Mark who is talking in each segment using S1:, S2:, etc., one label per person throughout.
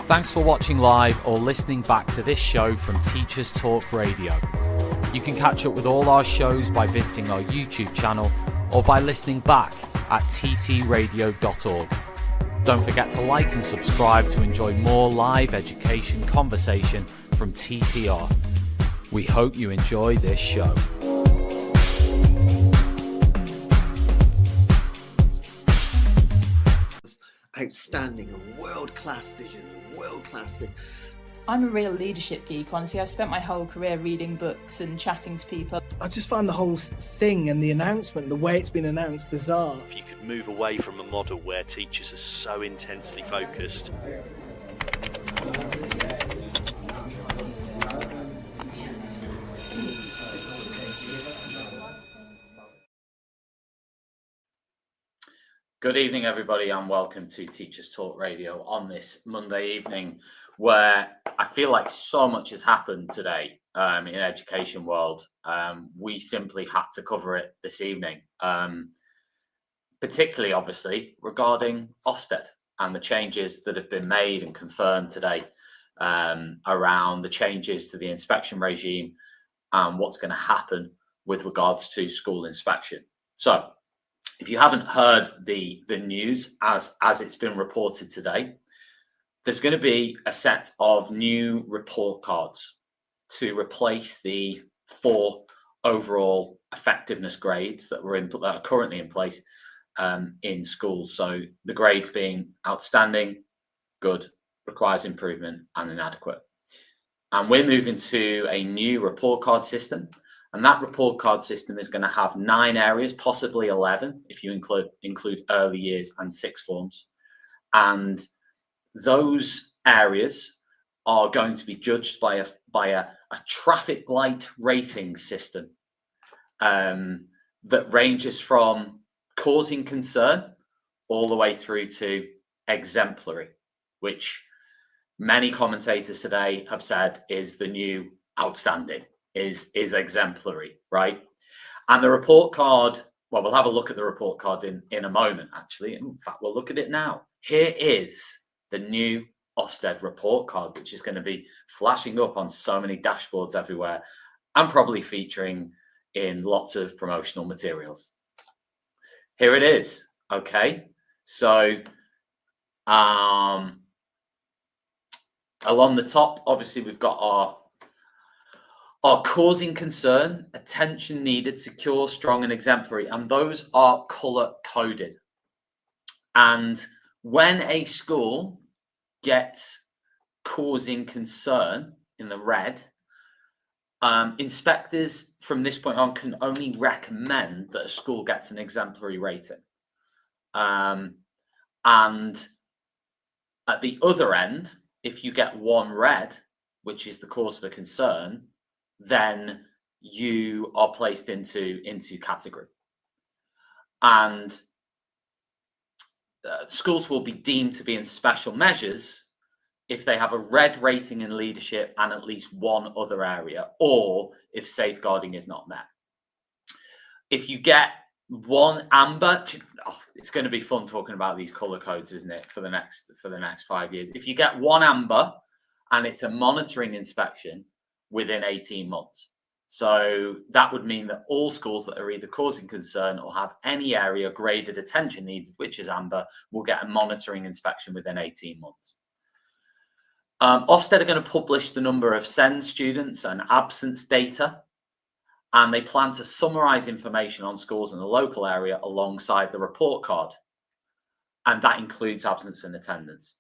S1: Thanks for watching live or listening back to this show from Teachers Talk Radio. You can catch up with all our shows by visiting our YouTube channel or by listening back at ttradio.org. Don't forget to like and subscribe to enjoy more live education conversation from TTR. We hope you enjoy this show.
S2: Outstanding and world-class vision and world-class this.
S3: I'm a real leadership geek, honestly. I've spent my whole career reading books and chatting to people.
S4: I just find the whole thing and the announcement, the way it's been announced, bizarre.
S5: If you could move away from a model where teachers are so intensely focused.
S1: Good evening, everybody, and welcome to Teachers Talk Radio on this Monday evening, where I feel like so much has happened today in education world. We simply had to cover it this evening, particularly, obviously, regarding OFSTED and the changes that have been made and confirmed today around the changes to the inspection regime and what's going to happen with regards to school inspection. So, if you haven't heard the news as it's been reported today, there's going to be a set of new report cards to replace the 4 overall effectiveness grades that are currently in place in schools. So the grades being outstanding, good, requires improvement, and inadequate. And we're moving to a new report card system. And that report card system is going to have 9 areas, possibly 11, if you include early years and sixth forms. And those areas are going to be judged by a traffic light rating system that ranges from causing concern all the way through to exemplary, which many commentators today have said is the new outstanding. Is exemplary, right? And the report card, well, we'll have a look at the report card in a moment, actually. In fact, we'll look at it now. Here is the new OFSTED report card, which is going to be flashing up on so many dashboards everywhere and probably featuring in lots of promotional materials. Here it is, okay? So, along the top, obviously, we've got our causing concern, attention needed, secure, strong, and exemplary. And those are color coded. And when a school gets causing concern in the red, inspectors from this point on can only recommend that a school gets an exemplary rating. And at the other end, if you get 1 red, which is the cause for concern, then you are placed into category. And schools will be deemed to be in special measures if they have a red rating in leadership and at least 1 other area, or if safeguarding is not met. If you get 1 amber, it's going to be fun talking about these color codes, isn't it, for the next 5 years. If you get 1 amber and it's a monitoring inspection within 18 months. So that would mean that all schools that are either causing concern or have any area graded attention needed, which is amber, will get a monitoring inspection within 18 months. Ofsted are going to publish the number of SEND students and absence data, and they plan to summarize information on schools in the local area alongside the report card. And that includes absence and attendance.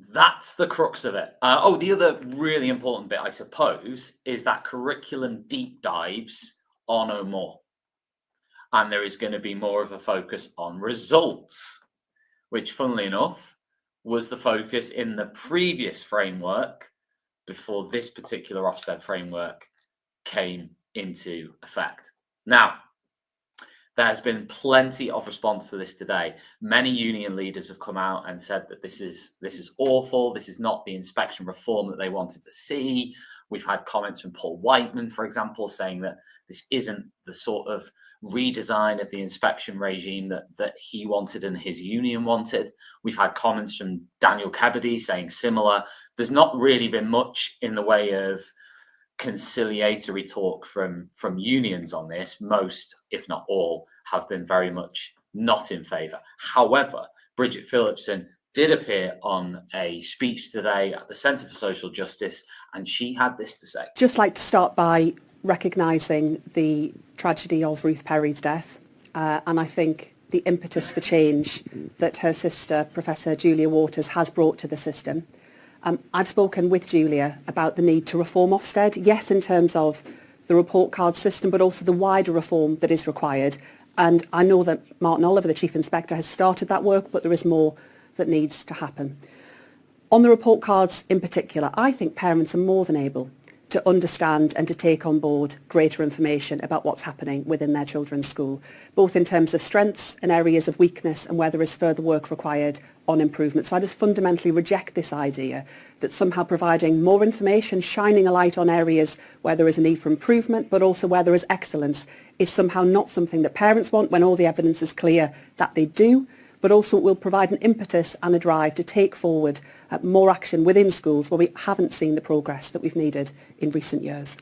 S1: That's the crux of it. The other really important bit, I suppose, is that curriculum deep dives are no more. And there is going to be more of a focus on results, which, funnily enough, was the focus in the previous framework before this particular Ofsted framework came into effect. Now, there has been plenty of response to this today. Many union leaders have come out and said that this is awful. This is not the inspection reform that they wanted to see. We've had comments from Paul Whiteman, for example, saying that this isn't the sort of redesign of the inspection regime that he wanted and his union wanted. We've had comments from Daniel Kebede saying similar. There's not really been much in the way of conciliatory talk from unions on this. Most, if not all, have been very much not in favour. However, Bridget Phillipson did appear on a speech today at the Centre for Social Justice, and she had this to say.
S6: Just like to start by recognising the tragedy of Ruth Perry's death, and I think the impetus for change that her sister, Professor Julia Waters, has brought to the system. I've spoken with Julia about the need to reform OFSTED, yes, in terms of the report card system, but also the wider reform that is required. And I know that Martin Oliver, the Chief Inspector, has started that work, but there is more that needs to happen. On the report cards in particular, I think parents are more than able to understand and to take on board greater information about what's happening within their children's school, both in terms of strengths and areas of weakness and where there is further work required on improvement. So I just fundamentally reject this idea that somehow providing more information, shining a light on areas where there is a need for improvement, but also where there is excellence, is somehow not something that parents want when all the evidence is clear that they do, but also it will provide an impetus and a drive to take forward more action within schools where we haven't seen the progress that we've needed in recent years.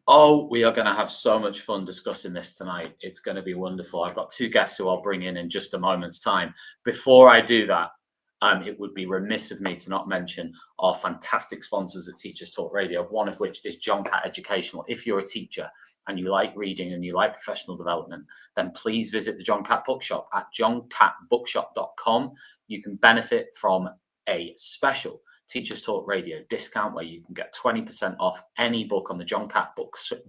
S1: Oh, we are going to have so much fun discussing this tonight. It's going to be wonderful. I've got two guests who I'll bring in just a moment's time. Before I do that, it would be remiss of me to not mention our fantastic sponsors at Teachers Talk Radio, one of which is John Catt Educational. If you're a teacher and you like reading and you like professional development, then please visit the John Catt Bookshop at johncattbookshop.com. You can benefit from a special Teachers Talk Radio discount where you can get 20% off any book on the John Catt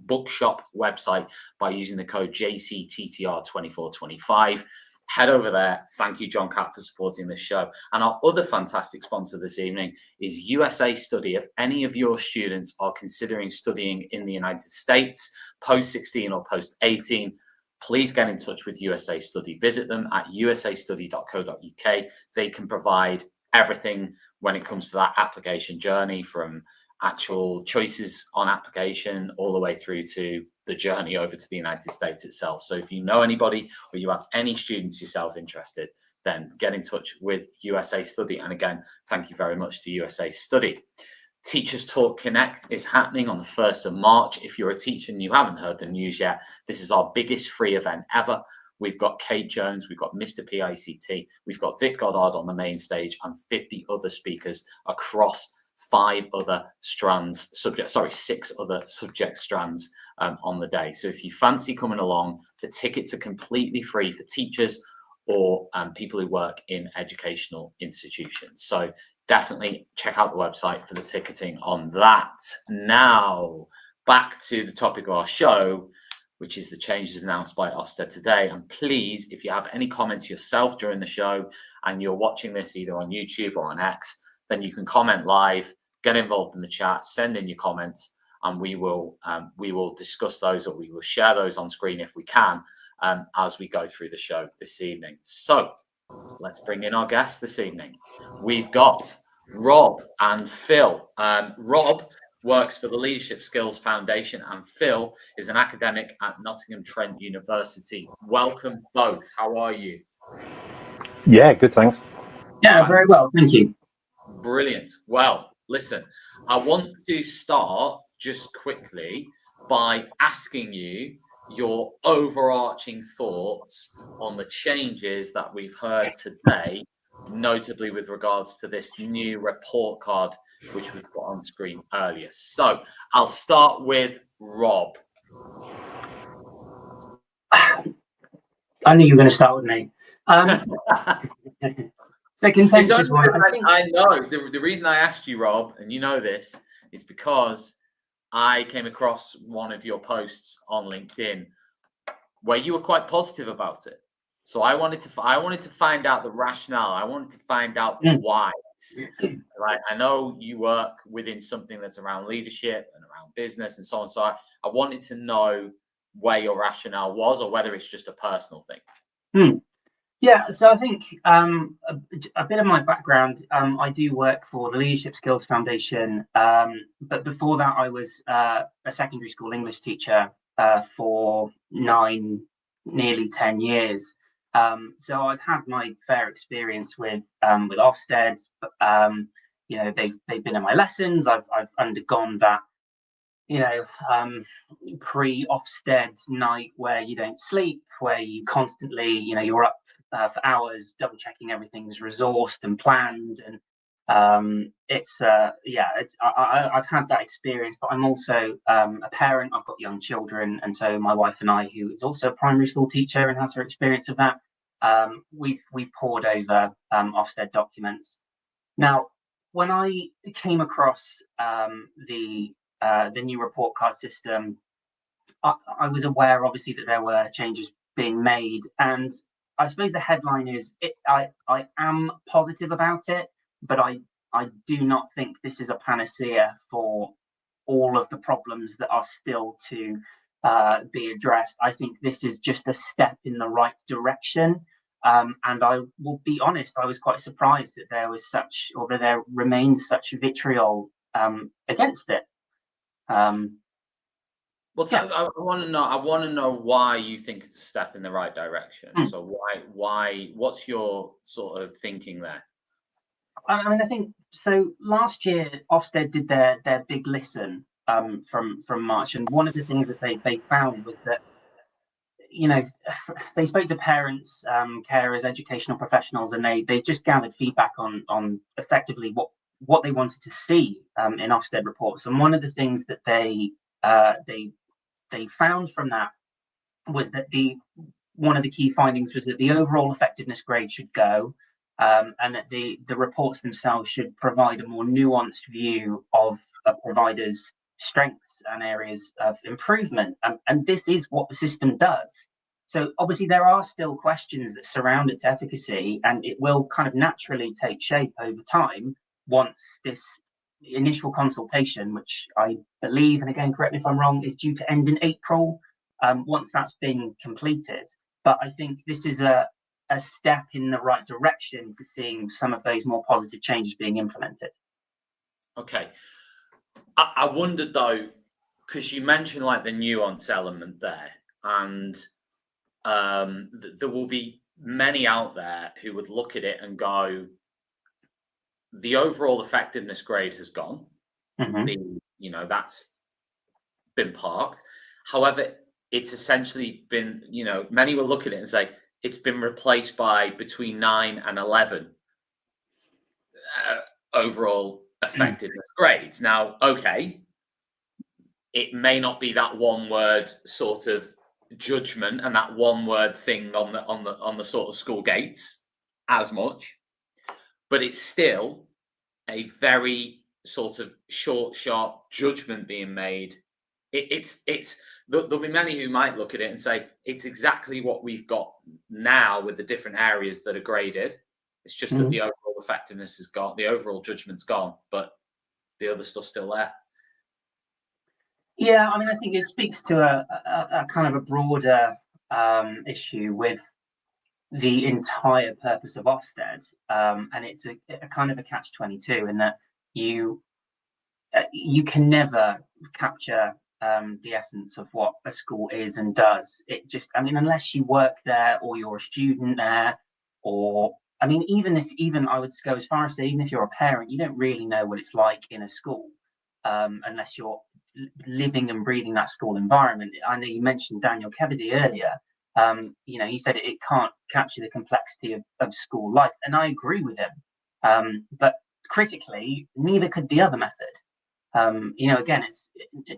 S1: Bookshop website by using the code JCTTR2425. Head over there. Thank you, John Catt, for supporting this show. And our other fantastic sponsor this evening is USA Study. If any of your students are considering studying in the United States, post-16 or post-18, please get in touch with USA Study. Visit them at usastudy.co.uk. They can provide everything when it comes to that application journey, from actual choices on application all the way through to the journey over to the United States itself. So if you know anybody or you have any students yourself interested, then get in touch with USA Study. And again, thank you very much to USA Study. Teachers Talk Connect is happening on the 1st of March. If you're a teacher and you haven't heard the news yet, this is our biggest free event ever. We've got Kate Jones, we've got Mr. PICT, we've got Vic Goddard on the main stage, and 50 other speakers across 6 other subject strands on the day. So if you fancy coming along, the tickets are completely free for teachers or people who work in educational institutions. So definitely check out the website for the ticketing on that. Now, back to the topic of our show, which is the changes announced by Ofsted today. And please, if you have any comments yourself during the show and you're watching this either on YouTube or on X, then you can comment live, get involved in the chat, send in your comments, and we will discuss those, or we will share those on screen if we can, as we go through the show this evening. So let's bring in our guests this evening. We've got Rob and Phil. Rob works for the Leadership Skills Foundation, and Phil is an academic at Nottingham Trent University. Welcome both. How are you?
S7: Yeah, good, thanks.
S8: Yeah, very well, thank you.
S1: Brilliant. Well, listen, I want to start just quickly by asking you your overarching thoughts on the changes that we've heard today, notably with regards to this new report card, which we put on screen earlier. So I'll start with Rob.
S8: I knew you were going to start with me. The contentious one.
S1: I know. The reason I asked you, Rob, and you know this, is because I came across one of your posts on LinkedIn where you were quite positive about it. So I wanted to find out the rationale. I wanted to find out the why. Right? I know you work within something that's around leadership and around business and so on. So I wanted to know where your rationale was, or whether it's just a personal thing.
S8: Yeah, so I think a bit of my background, I do work for the Leadership Skills Foundation, but before that, I was a secondary school English teacher for nearly 10 years. So I've had my fair experience with Ofsted. They've been in my lessons. I've undergone that you know, pre-Ofsted night where you don't sleep, where you constantly, you're up for hours, double checking everything's resourced and planned, and I've had that experience. But I'm also a parent. I've got young children, and so my wife and I, who is also a primary school teacher and has her experience of that, we've pored over Ofsted documents. Now, when I came across the new report card system, I was aware, obviously, that there were changes being made, and I suppose the headline is, I am positive about it, but I do not think this is a panacea for all of the problems that are still to be addressed. I think this is just a step in the right direction. And I will be honest, I was quite surprised that there remains such vitriol against it.
S1: I want to know. I want to know why you think it's a step in the right direction. So why? What's your sort of thinking there?
S8: I mean, I think so. Last year, Ofsted did their big listen from March, and one of the things that they found was that they spoke to parents, carers, educational professionals, and they just gathered feedback on effectively what they wanted to see in Ofsted reports. And one of the things that they found from that was that one of the key findings was that the overall effectiveness grade should go, and that the reports themselves should provide a more nuanced view of a provider's strengths and areas of improvement. And this is what the system does. So obviously there are still questions that surround its efficacy, and it will kind of naturally take shape over time once this initial consultation, which I believe, and again, correct me if I'm wrong, is due to end in April, once that's been completed. But I think this is a step in the right direction to seeing some of those more positive changes being implemented.
S1: Okay. I wondered though, because you mentioned like the nuance element there, and there will be many out there who would look at it and go, the overall effectiveness grade has gone. That's been parked. However, it's essentially been, many will look at it and say it's been replaced by between 9 and 11 overall effectiveness grades. Now, okay, it may not be that one word sort of judgment and that one word thing on the sort of school gates as much, but it's still a very sort of short, sharp judgment being made. There'll be many who might look at it and say it's exactly what we've got now with the different areas that are graded. It's just that the overall effectiveness is gone, the overall judgment's gone, but the other stuff's still there.
S8: Yeah, I mean, I think it speaks to a kind of a broader issue with the entire purpose of Ofsted, and it's a kind of a catch-22 in that you can never capture the essence of what a school is and does. It just, I mean, unless you work there or you're a student there, or I mean, even I would go as far as say, even if you're a parent, you don't really know what it's like in a school unless you're living and breathing that school environment. I know you mentioned Daniel Kebede earlier. He said it can't capture the complexity of school life, and I agree with him. But critically, neither could the other method. Again,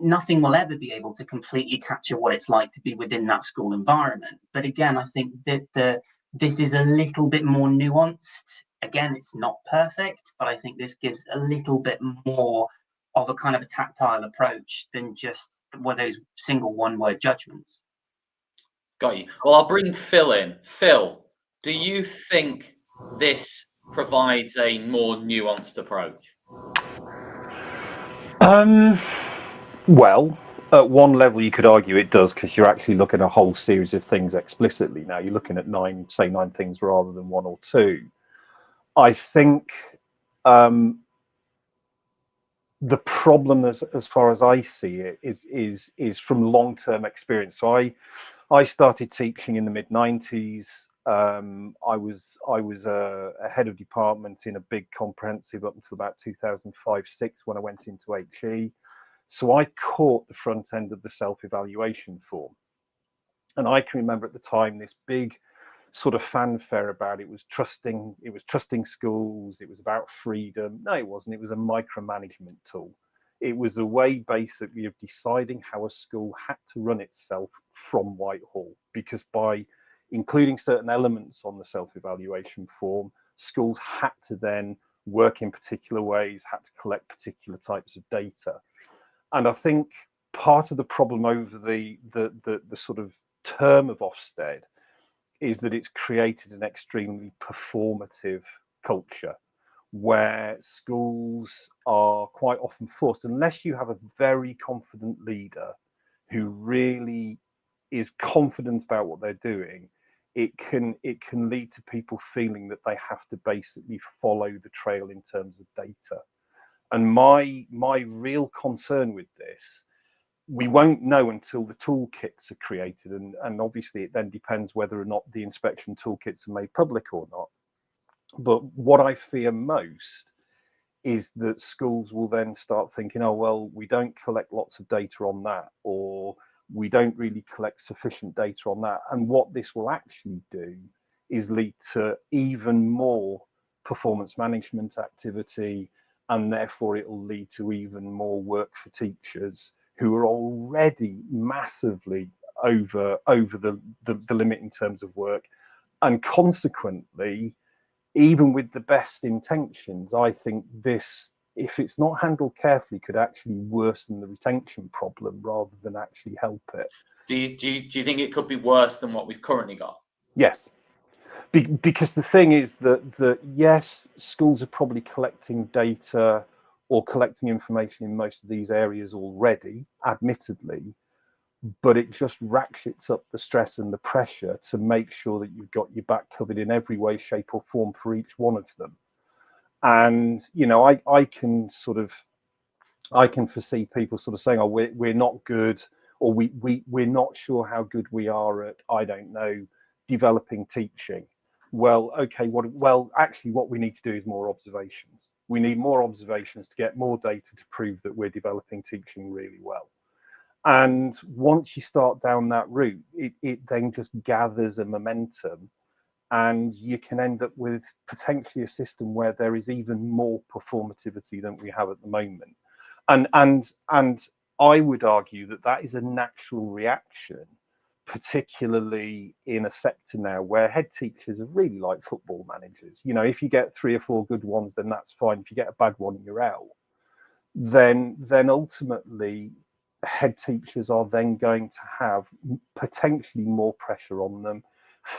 S8: nothing will ever be able to completely capture what it's like to be within that school environment. But again, I think that this is a little bit more nuanced. Again, it's not perfect, but I think this gives a little bit more of a kind of a tactile approach than just one of those single one-word judgments.
S1: Got you. Well, I'll bring Phil in. Phil, do you think this provides a more nuanced approach?
S7: Well, At one level, you could argue it does, because you're actually looking at a whole series of things explicitly. Now you're looking at nine things rather than one or two. I think the problem, as far as I see it, is from long-term experience. So I started teaching in the mid-90s. I was a head of department in a big comprehensive up until about 2005-6 when I went into HE. So I caught the front end of the self-evaluation form, and I can remember at the time this big sort of fanfare about it was trusting schools. It was about freedom. No, it wasn't. It was a micromanagement tool. It was a way basically of deciding how a school had to run itself from Whitehall, because by including certain elements on the self-evaluation form, schools had to then work in particular ways, had to collect particular types of data. And I think part of the problem over the sort of term of Ofsted is that it's created an extremely performative culture where schools are quite often forced, unless you have a very confident leader who really is confident about what they're doing, it can lead to people feeling that they have to basically follow the trail in terms of data. And my real concern with this, we won't know until the toolkits are created, and obviously it then depends whether or not the inspection toolkits are made public or not. But what I fear most is that schools will then start thinking, oh, well, we don't collect lots of data on that, or we don't really collect sufficient data on that. And what this will actually do is lead to even more performance management activity, and therefore it will lead to even more work for teachers who are already massively over the limit in terms of work. And consequently, even with the best intentions, I think this, if it's not handled carefully, could actually worsen the retention problem rather than actually help it.
S1: Do you think it could be worse than what we've currently got?
S7: Yes. Because the thing is that yes, schools are probably collecting data or collecting information in most of these areas already, admittedly, but it just ratchets up the stress and the pressure to make sure that you've got your back covered in every way, shape or form for each one of them. And, you know, I can foresee people sort of saying, oh, we're not good, or we're not sure how good we are at, I don't know, developing teaching. Well, okay, actually what we need to do is more observations. We need more observations to get more data to prove that we're developing teaching really well. And once you start down that route, it then just gathers a momentum, and you can end up with potentially a system where there is even more performativity than we have at the moment. And I would argue that that is a natural reaction, particularly in a sector now where head teachers are really like football managers. You know, if you get 3 or 4 good ones, then that's fine. If you get a bad one, you're out. Then ultimately head teachers are then going to have potentially more pressure on them,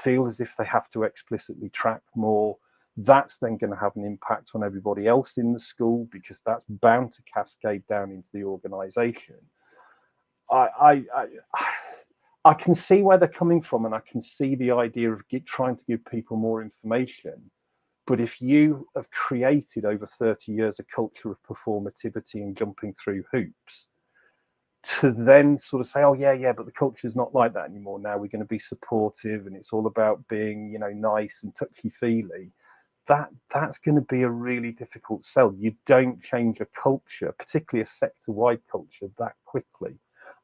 S7: feel as if they have to explicitly track more. That's then going to have an impact on everybody else in the school, because that's bound to cascade down into the organization. I can see where they're coming from, and I can see the idea of trying to give people more information. But if you have created over 30 years a culture of performativity and jumping through hoops, to then sort of say, oh yeah, but the culture is not like that anymore. Now we're going to be supportive, and it's all about being, you know, nice and touchy-feely. That's going to be a really difficult sell. You don't change a culture, particularly a sector-wide culture, that quickly.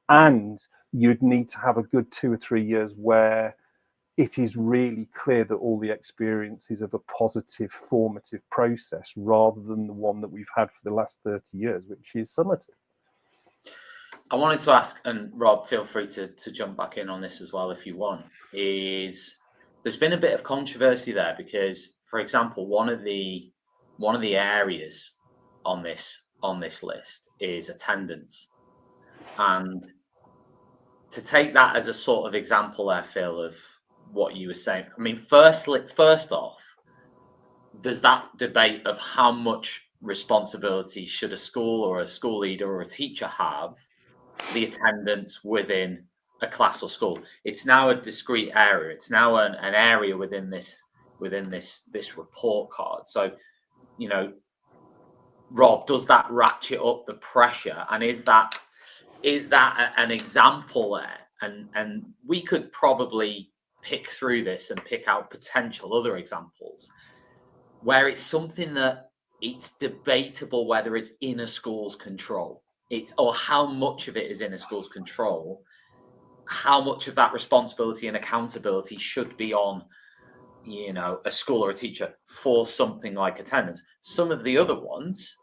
S7: And you'd need to have a good 2 or 3 years where it is really clear that all the experiences of a positive, formative process, rather than the one that we've had for the last 30 years, which is summative.
S1: I wanted to ask, and Rob, feel free to jump back in on this as well if you want, is there's been a bit of controversy there because, for example, one of the areas on this list is attendance. And to take that as a sort of example there, Phil, of what you were saying, I mean, first off, there's that debate of how much responsibility should a school or a school leader or a teacher have the attendance within a class or school. It's now a discrete area. It's now an area within this report card. So, you know, Rob, does that ratchet up the pressure? And is that an example there? And we could probably pick through this and pick out potential other examples where it's something that it's debatable whether it's in a school's control. Or how much of it is in a school's control, how much of that responsibility and accountability should be on, you know, a school or a teacher for something like attendance. Some of the other ones,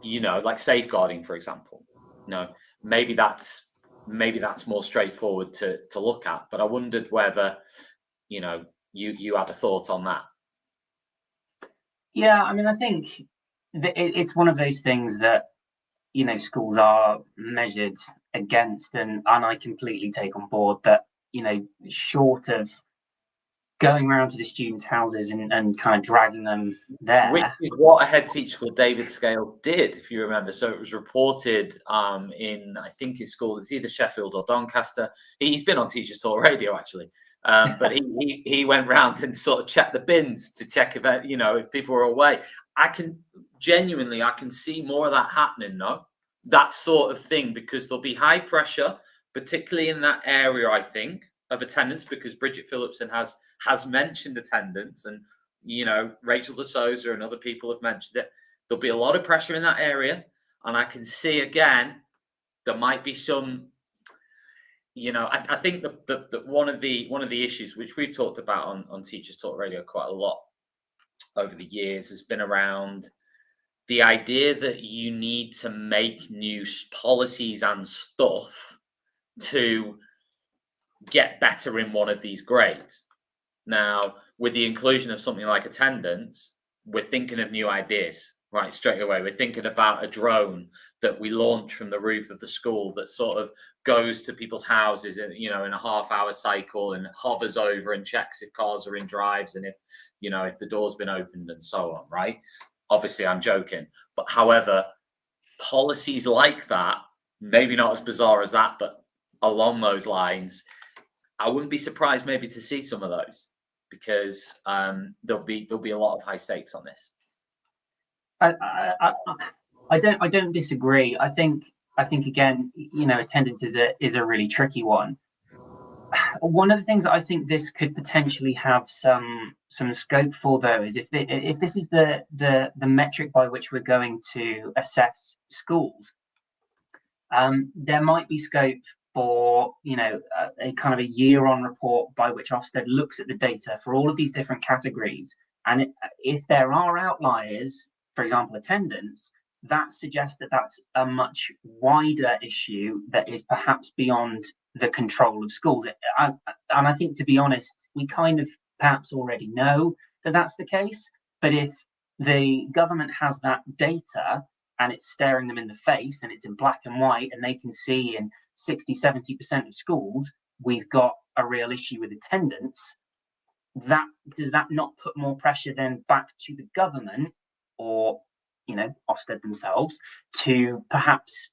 S1: you know, like safeguarding, for example, you know, maybe that's more straightforward to look at. But I wondered whether, you know, you had a thought on that.
S8: Yeah, I mean, I think it's one of those things that, you know, schools are measured against, and I completely take on board that, you know, short of going around to the students' houses and kind of dragging them there.
S1: Which is what a head teacher called David Scale did, if you remember. So it was reported in, I think his schools, it's either Sheffield or Doncaster. He's been on Teachers Talk Radio, actually. But he went round and sort of checked the bins to check if, you know, if people were away. I can see more of that happening, no? That sort of thing, because there'll be high pressure, particularly in that area, I think, of attendance, because Bridget Phillipson has mentioned attendance, and, you know, Rachel de Souza and other people have mentioned it. There'll be a lot of pressure in that area, and I can see again there might be some, you know, I think that one of the issues which we've talked about on Teachers Talk Radio quite a lot over the years has been around the idea that you need to make new policies and stuff to get better in one of these grades. Now, with the inclusion of something like attendance, we're thinking of new ideas, right, straight away. We're thinking about a drone that we launch from the roof of the school that sort of goes to people's houses, in, you know, in a half-hour cycle, and hovers over and checks if cars are in drives and if, you know, if the door's been opened and so on, right? Obviously, I'm joking. But however, policies like that, maybe not as bizarre as that, but along those lines, I wouldn't be surprised maybe to see some of those, because there'll be a lot of high stakes on this.
S8: I don't disagree. I think again, you know, attendance is a really tricky one. One of the things that I think this could potentially have some scope for, though, is if this is the metric by which we're going to assess schools, there might be scope for, you know, a kind of a year-on report by which Ofsted looks at the data for all of these different categories, and if there are outliers, for example, attendance, that suggests that that's a much wider issue that is perhaps beyond the control of schools. And I think, to be honest, we kind of perhaps already know that that's the case. But if the government has that data and it's staring them in the face and it's in black and white, and they can see in 60-70% of schools we've got a real issue with attendance, does that not put more pressure then back to the government, or, you know, Ofsted themselves, to perhaps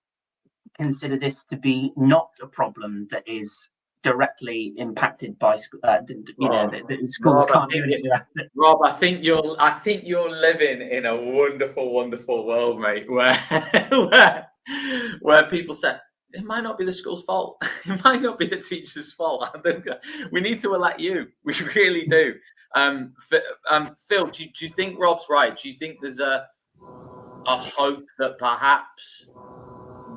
S8: consider this to be not a problem that is directly impacted by you know, the schools can't do anything about it?
S1: Rob, I think you're living in a wonderful world, mate, where people say it might not be the school's fault, it might not be the teacher's fault. We need to elect you. We really do. Phil, do you think Rob's right? Do you think there's a hope that perhaps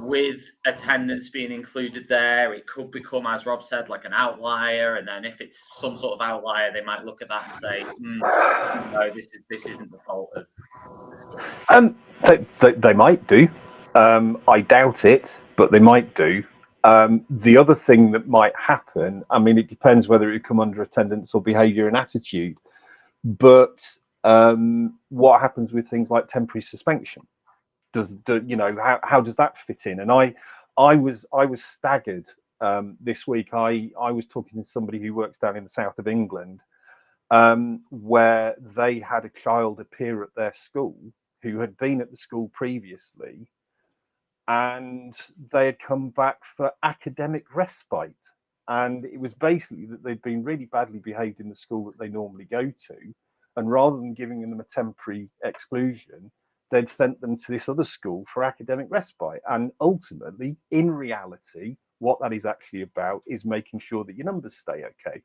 S1: with attendance being included there, it could become, as Rob said, like an outlier, and then if it's some sort of outlier, they might look at that and say, no, this isn't the fault of the school?
S7: They might do. I doubt it, but they might do. The other thing that might happen, I mean, it depends whether it come under attendance or behaviour and attitude, but what happens with things like temporary suspension? You know, how does that fit in? And I was staggered this week. I was talking to somebody who works down in the south of England, where they had a child appear at their school who had been at the school previously, and they had come back for academic respite. And it was basically that they'd been really badly behaved in the school that they normally go to. And rather than giving them a temporary exclusion, they'd sent them to this other school for academic respite. And ultimately, in reality, what that is actually about is making sure that your numbers stay okay.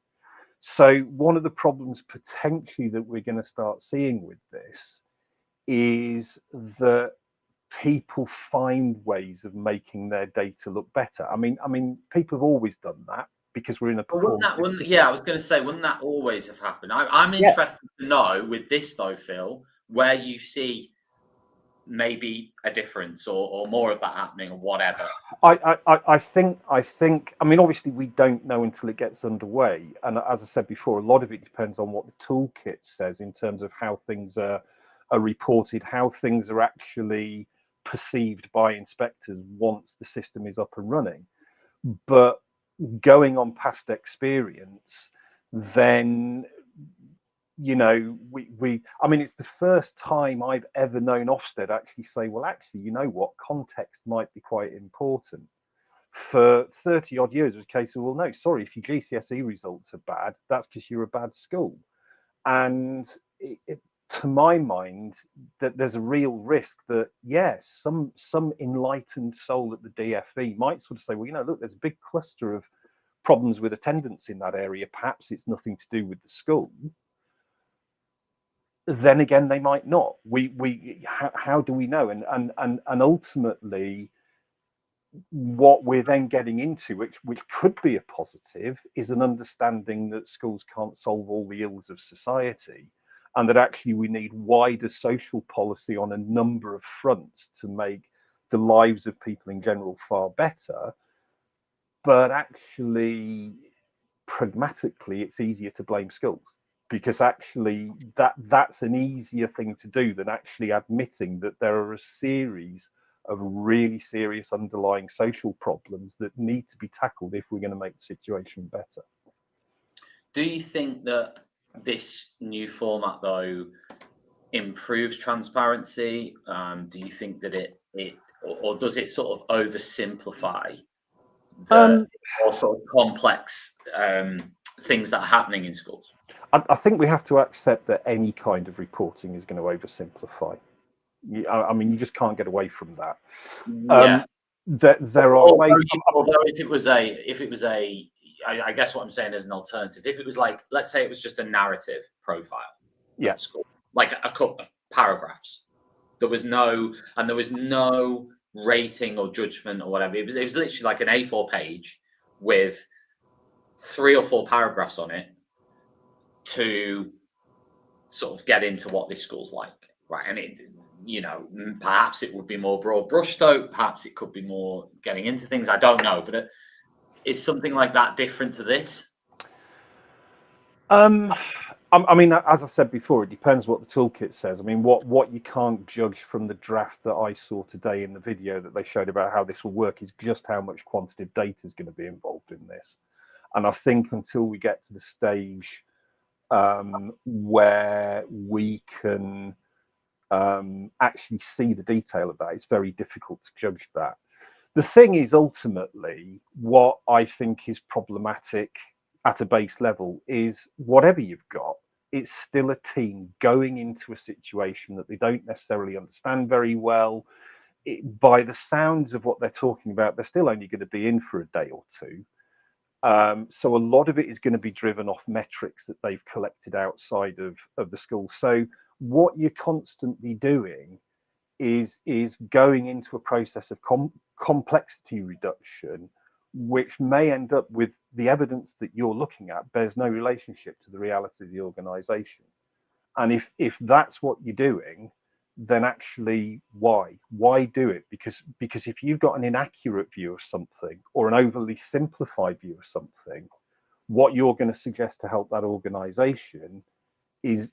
S7: So one of the problems potentially that we're going to start seeing with this is that people find ways of making their data look better. I mean, people have always done that because we're in a
S1: yeah, I was going to say, wouldn't that always have happened? I'm interested to know with this though, Phil, where you see maybe a difference or more of that happening or whatever.
S7: I think I mean, obviously we don't know until it gets underway, and as I said before, a lot of it depends on what the toolkit says in terms of how things are reported, how things are actually perceived by inspectors once the system is up and running. But going on past experience, then I mean, it's the first time I've ever known Ofsted actually say, well, actually, you know what, context might be quite important. For 30 odd years, it was a case of, well, no, sorry, if your GCSE results are bad, that's because you're a bad school. And to my mind, that there's a real risk that, yes, some enlightened soul at the DfE might sort of say, well, look, there's a big cluster of problems with attendance in that area. Perhaps it's nothing to do with the school. Then again, they might not. How do we know? And ultimately, what we're then getting into, which could be a positive, is an understanding that schools can't solve all the ills of society, and that actually we need wider social policy on a number of fronts to make the lives of people in general far better. But actually, pragmatically, it's easier to blame schools, because actually that's an easier thing to do than actually admitting that there are a series of really serious underlying social problems that need to be tackled if we're going to make the situation better.
S1: Do you think that this new format, though, improves transparency? Do you think that it or does it sort of oversimplify the more sort of complex things that are happening in schools?
S7: I think we have to accept that any kind of reporting is going to oversimplify. I mean, you just can't get away from that.
S1: Yeah.
S7: There are ways.
S1: Although if it was a, I guess what I'm saying is an alternative. If it was like, let's say it was just a narrative profile of school, like a couple of paragraphs. There was no rating or judgment or whatever. It was literally like an A4 page with 3 or 4 paragraphs on it to sort of get into what this school's like, right? And it, perhaps it would be more broad brushstroke, perhaps it could be more getting into things. I don't know, but is something like that different to this?
S7: I mean, as I said before, it depends what the toolkit says. I mean, what you can't judge from the draft that I saw today in the video that they showed about how this will work is just how much quantitative data is going to be involved in this. And I think until we get to the stage where we can actually see the detail of that, it's very difficult to judge that. The thing is, ultimately, what I think is problematic at a base level is whatever you've got, it's still a team going into a situation that they don't necessarily understand very well. By the sounds of what they're talking about, they're still only going to be in for a day or two. So a lot of it is going to be driven off metrics that they've collected outside of the school. So what you're constantly doing is going into a process of complexity reduction, which may end up with the evidence that you're looking at bears no relationship to the reality of the organization. And if that's what you're doing, then actually why do it? Because if you've got an inaccurate view of something or an overly simplified view of something, what you're going to suggest to help that organization is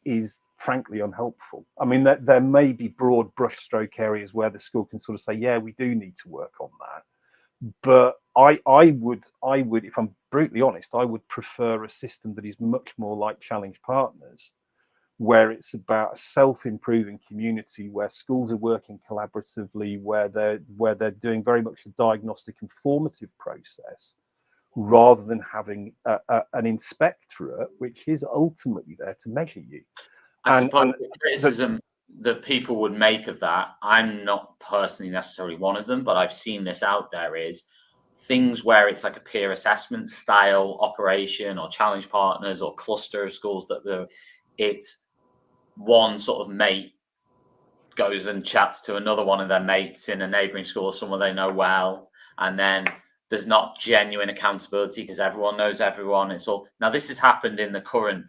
S7: frankly unhelpful. I mean, there may be broad brushstroke areas where the school can sort of say, yeah, we do need to work on that. But I would, if I'm brutally honest, I would prefer a system that is much more like Challenge Partners, where it's about a self-improving community, where schools are working collaboratively, where they're doing very much a diagnostic and formative process, rather than having an inspectorate, which is ultimately there to measure you.
S1: I suppose the criticism that people would make of that, I'm not personally necessarily one of them, but I've seen this out there, is things where it's like a peer assessment style operation, or challenge partners, or cluster of schools that it's one sort of mate goes and chats to another one of their mates in a neighbouring school or someone they know well, and then there's not genuine accountability because everyone knows everyone. It's all, now this has happened in the current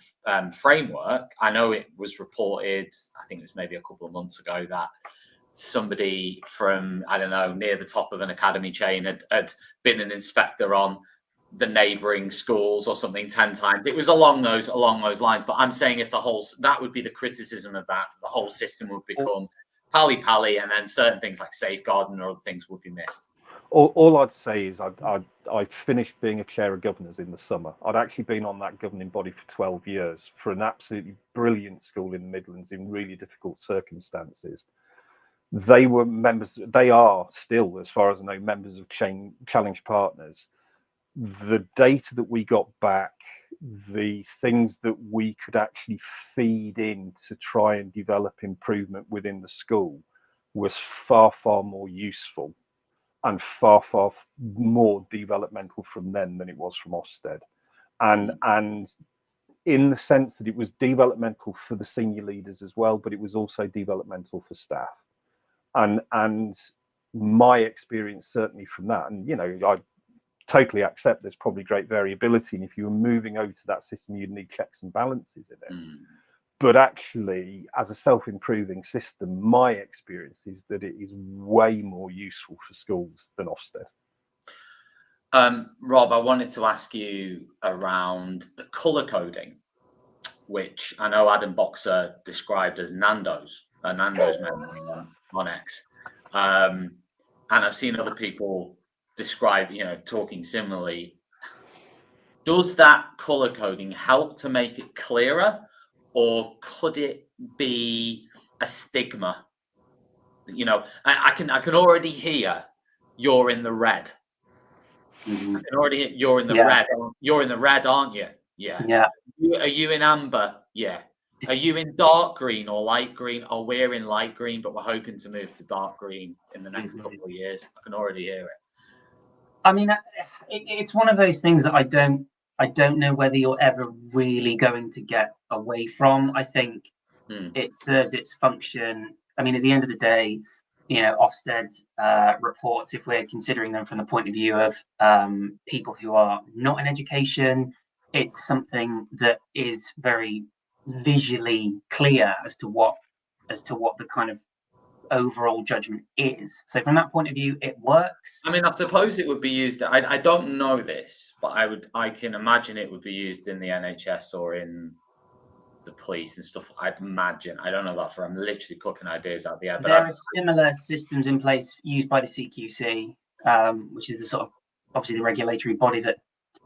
S1: framework. I know it was reported, I think it was maybe a couple of months ago, that somebody from, I don't know, near the top of an academy chain had been an inspector on the neighbouring schools or something 10 times. It was along those lines. But I'm saying if that would be the criticism of that, the whole system would become pally, and then certain things like safeguarding or other things would be missed.
S7: All I'd say is I finished being a chair of governors in the summer. I'd actually been on that governing body for 12 years for an absolutely brilliant school in the Midlands in really difficult circumstances. They were members, they are still, as far as I know, members of challenge partners. The data that we got back, the things that we could actually feed in to try and develop improvement within the school was far more useful and far more developmental from them than it was from Ofsted. And in the sense that it was developmental for the senior leaders as well, but it was also developmental for staff. And my experience certainly from that, and I totally accept there's probably great variability, and if you were moving over to that system, you'd need checks and balances in it. But actually, as a self-improving system, my experience is that it is way more useful for schools than Ofsted.
S1: Rob, I wanted to ask you around the colour coding, which I know Adam Boxer described as Nando's memory on X. And I've seen other people describe, talking similarly. Does that colour coding help to make it clearer, or could it be a stigma? I can already hear you're in the red.
S8: Mm-hmm.
S1: I can already hear you're in the red. You're in the red, aren't you? Yeah. Are you in amber? Yeah. Are you in dark green or light green? Oh, we're in light green, but we're hoping to move to dark green in the next couple of years. I can already hear it.
S8: I mean, it's one of those things that I don't know whether you're ever really going to get away from. I think it serves its function. I mean, at the end of the day, Ofsted reports, if we're considering them from the point of view of people who are not in education, it's something that is very visually clear as to what the kind of overall judgment is. So from that point of view, it works.
S1: I mean, I suppose it would be used. I don't know this, but I can imagine it would be used in the NHS or in the police and stuff. I'd imagine. I don't know that I'm literally plucking ideas out of the air. But
S8: there are similar systems in place used by the CQC, which is the sort of obviously the regulatory body that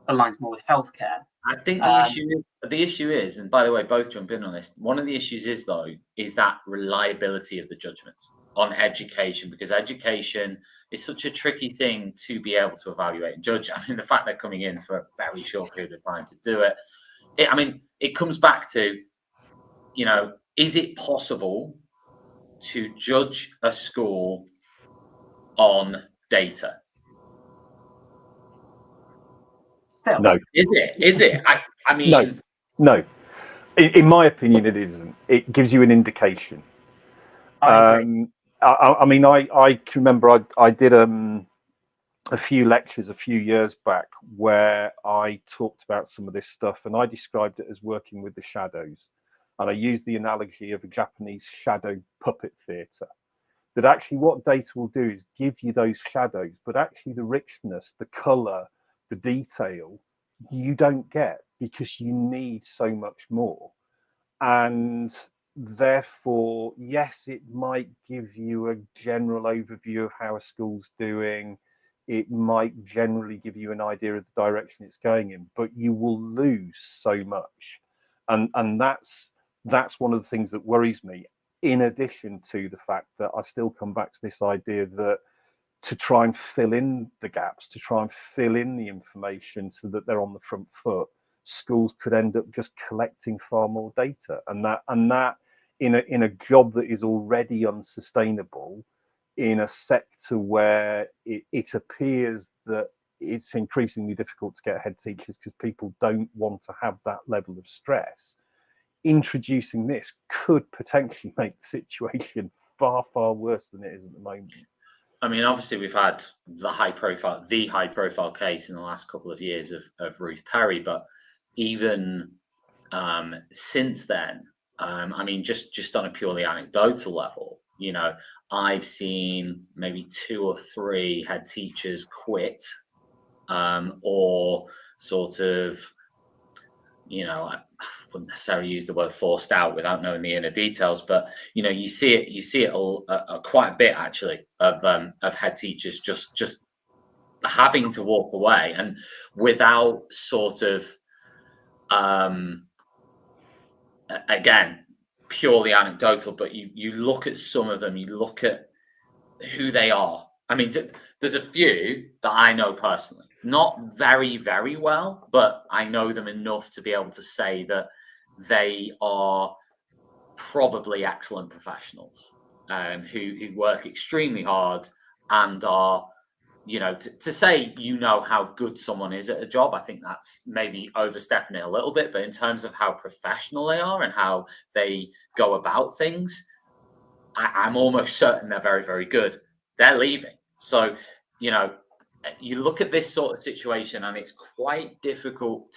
S8: aligns more with healthcare.
S1: I think the issue is, and by the way, both jump in on this. One of the issues is that reliability of the judgments on education, because education is such a tricky thing to be able to evaluate and judge. I mean, the fact they're coming in for a very short period of time to do it, it comes back to, is it possible to judge a school on data?
S7: No.
S1: Is it? I mean,
S7: no. In my opinion, it isn't. It gives you an indication. I mean, I can remember I did a few lectures a few years back where I talked about some of this stuff, and I described it as working with the shadows. And I used the analogy of a Japanese shadow puppet theatre. That actually what data will do is give you those shadows, but actually the richness, the colour, the detail, you don't get because you need so much more. And therefore, yes, it might give you a general overview of how a school's doing. It might generally give you an idea of the direction it's going in, but you will lose so much. And that's that's one of the things that worries me, in addition to the fact that I still come back to this idea that to try and fill in the gaps, to try and fill in the information so that they're on the front foot, schools could end up just collecting far more data, and that in a job that is already unsustainable, in a sector where it appears that it's increasingly difficult to get head teachers because people don't want to have that level of stress. Introducing this could potentially make the situation far, far worse than it is at the moment.
S1: I mean, obviously, we've had the high profile case in the last couple of years of Ruth Perry, but even since then, I mean, just on a purely anecdotal level, you know, I've seen maybe 2 or 3 head teachers quit, or sort of, you know, I wouldn't necessarily use the word forced out without knowing the inner details, but you know, you see it quite a bit actually of head teachers just having to walk away, and without sort of again, purely anecdotal, but you look at some of them, you look at who they are. I mean, there's a few that I know personally, not very, very well, but I know them enough to be able to say that they are probably excellent professionals, who work extremely hard and are, you know, to say, you know, how good someone is at a job, I think that's maybe overstepping it a little bit, but in terms of how professional they are and how they go about things, I'm almost certain they're very, very good. They're leaving. So, you know, you look at this sort of situation and it's quite difficult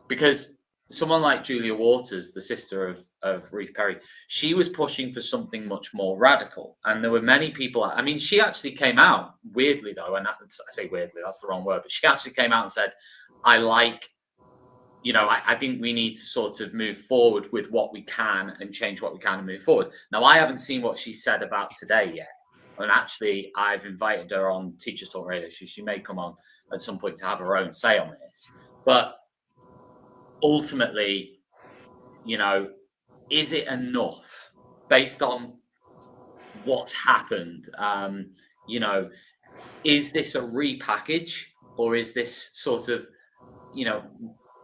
S1: because someone like Julia Waters, the sister of Ruth Perry, she was pushing for something much more radical. And there were many people, I mean, she actually came out, weirdly though, and I say weirdly, that's the wrong word, but she actually came out and said, you know, I think we need to sort of move forward with what we can and change what we can and move forward. Now, I haven't seen what she said about today yet. And actually, I've invited her on Teachers Talk Radio. She may come on at some point to have her own say on this. But ultimately, you know, is it enough based on what's happened? You know, is this a repackage, or is this sort of, you know,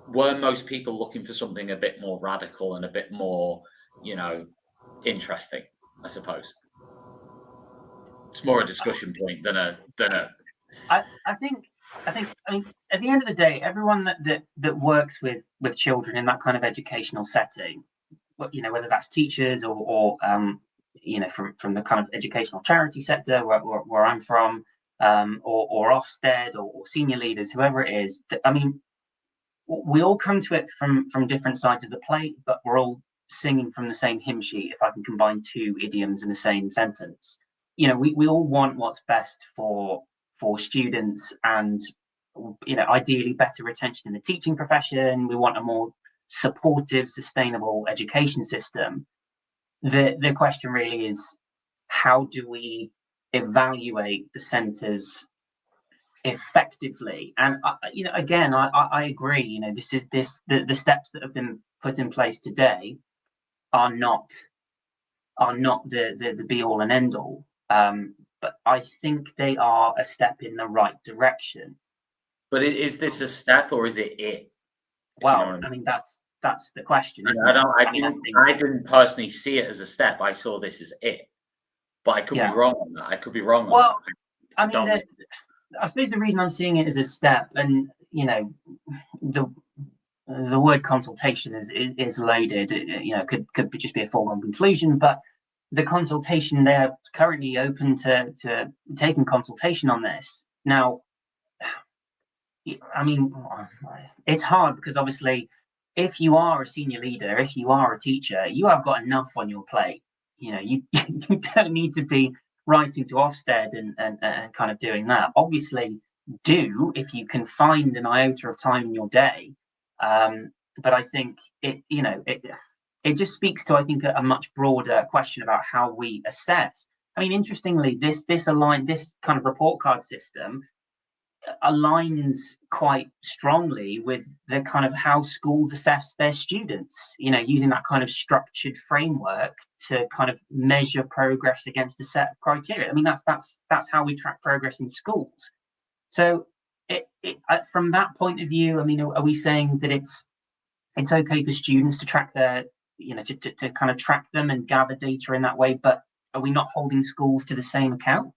S1: were most people looking for something a bit more radical and a bit more, you know, interesting, I suppose? It's more a discussion point than a.
S8: I think I mean, at the end of the day, everyone that works with children in that kind of educational setting, you know, whether that's teachers or you know, from the kind of educational charity sector where I'm from, or Ofsted or senior leaders, whoever it is, I mean, we all come to it from different sides of the plate, but we're all singing from the same hymn sheet, if I can combine 2 idioms in the same sentence. You know, we all want what's best for students, and, you know, ideally better retention in the teaching profession. We want a more supportive, sustainable education system. The question really is, how do we evaluate the centres effectively? And you know, again, I agree. You know, the steps that have been put in place today are not the be all and end all. But I think they are a step in the right direction.
S1: But is this a step, or is it?
S8: Well,
S1: you know
S8: I mean, that's the question, isn't
S1: I
S8: it?
S1: don't. I didn't personally see it as a step. I saw this as it, but I could be wrong on that. I could be wrong.
S8: Well,
S1: on that.
S8: I mean, I suppose the reason I'm seeing it as a step, and you know, the word consultation is loaded. You know, could just be a foregone conclusion, but the consultation, they're currently open to taking consultation on this. Now, I mean, it's hard because obviously, if you are a senior leader, if you are a teacher, you have got enough on your plate. You know, you don't need to be writing to Ofsted and kind of doing that. Obviously, do if you can find an iota of time in your day. But I think it just speaks to, I think, a much broader question about how we assess. I mean, interestingly, this kind of report card system aligns quite strongly with the kind of how schools assess their students, using that kind of structured framework to kind of measure progress against a set of criteria. I mean, that's how we track progress in schools. So from that point of view, I mean, are we saying that it's okay for students to track their, to kind of track them and gather data in that way, but are we not holding schools to the same account?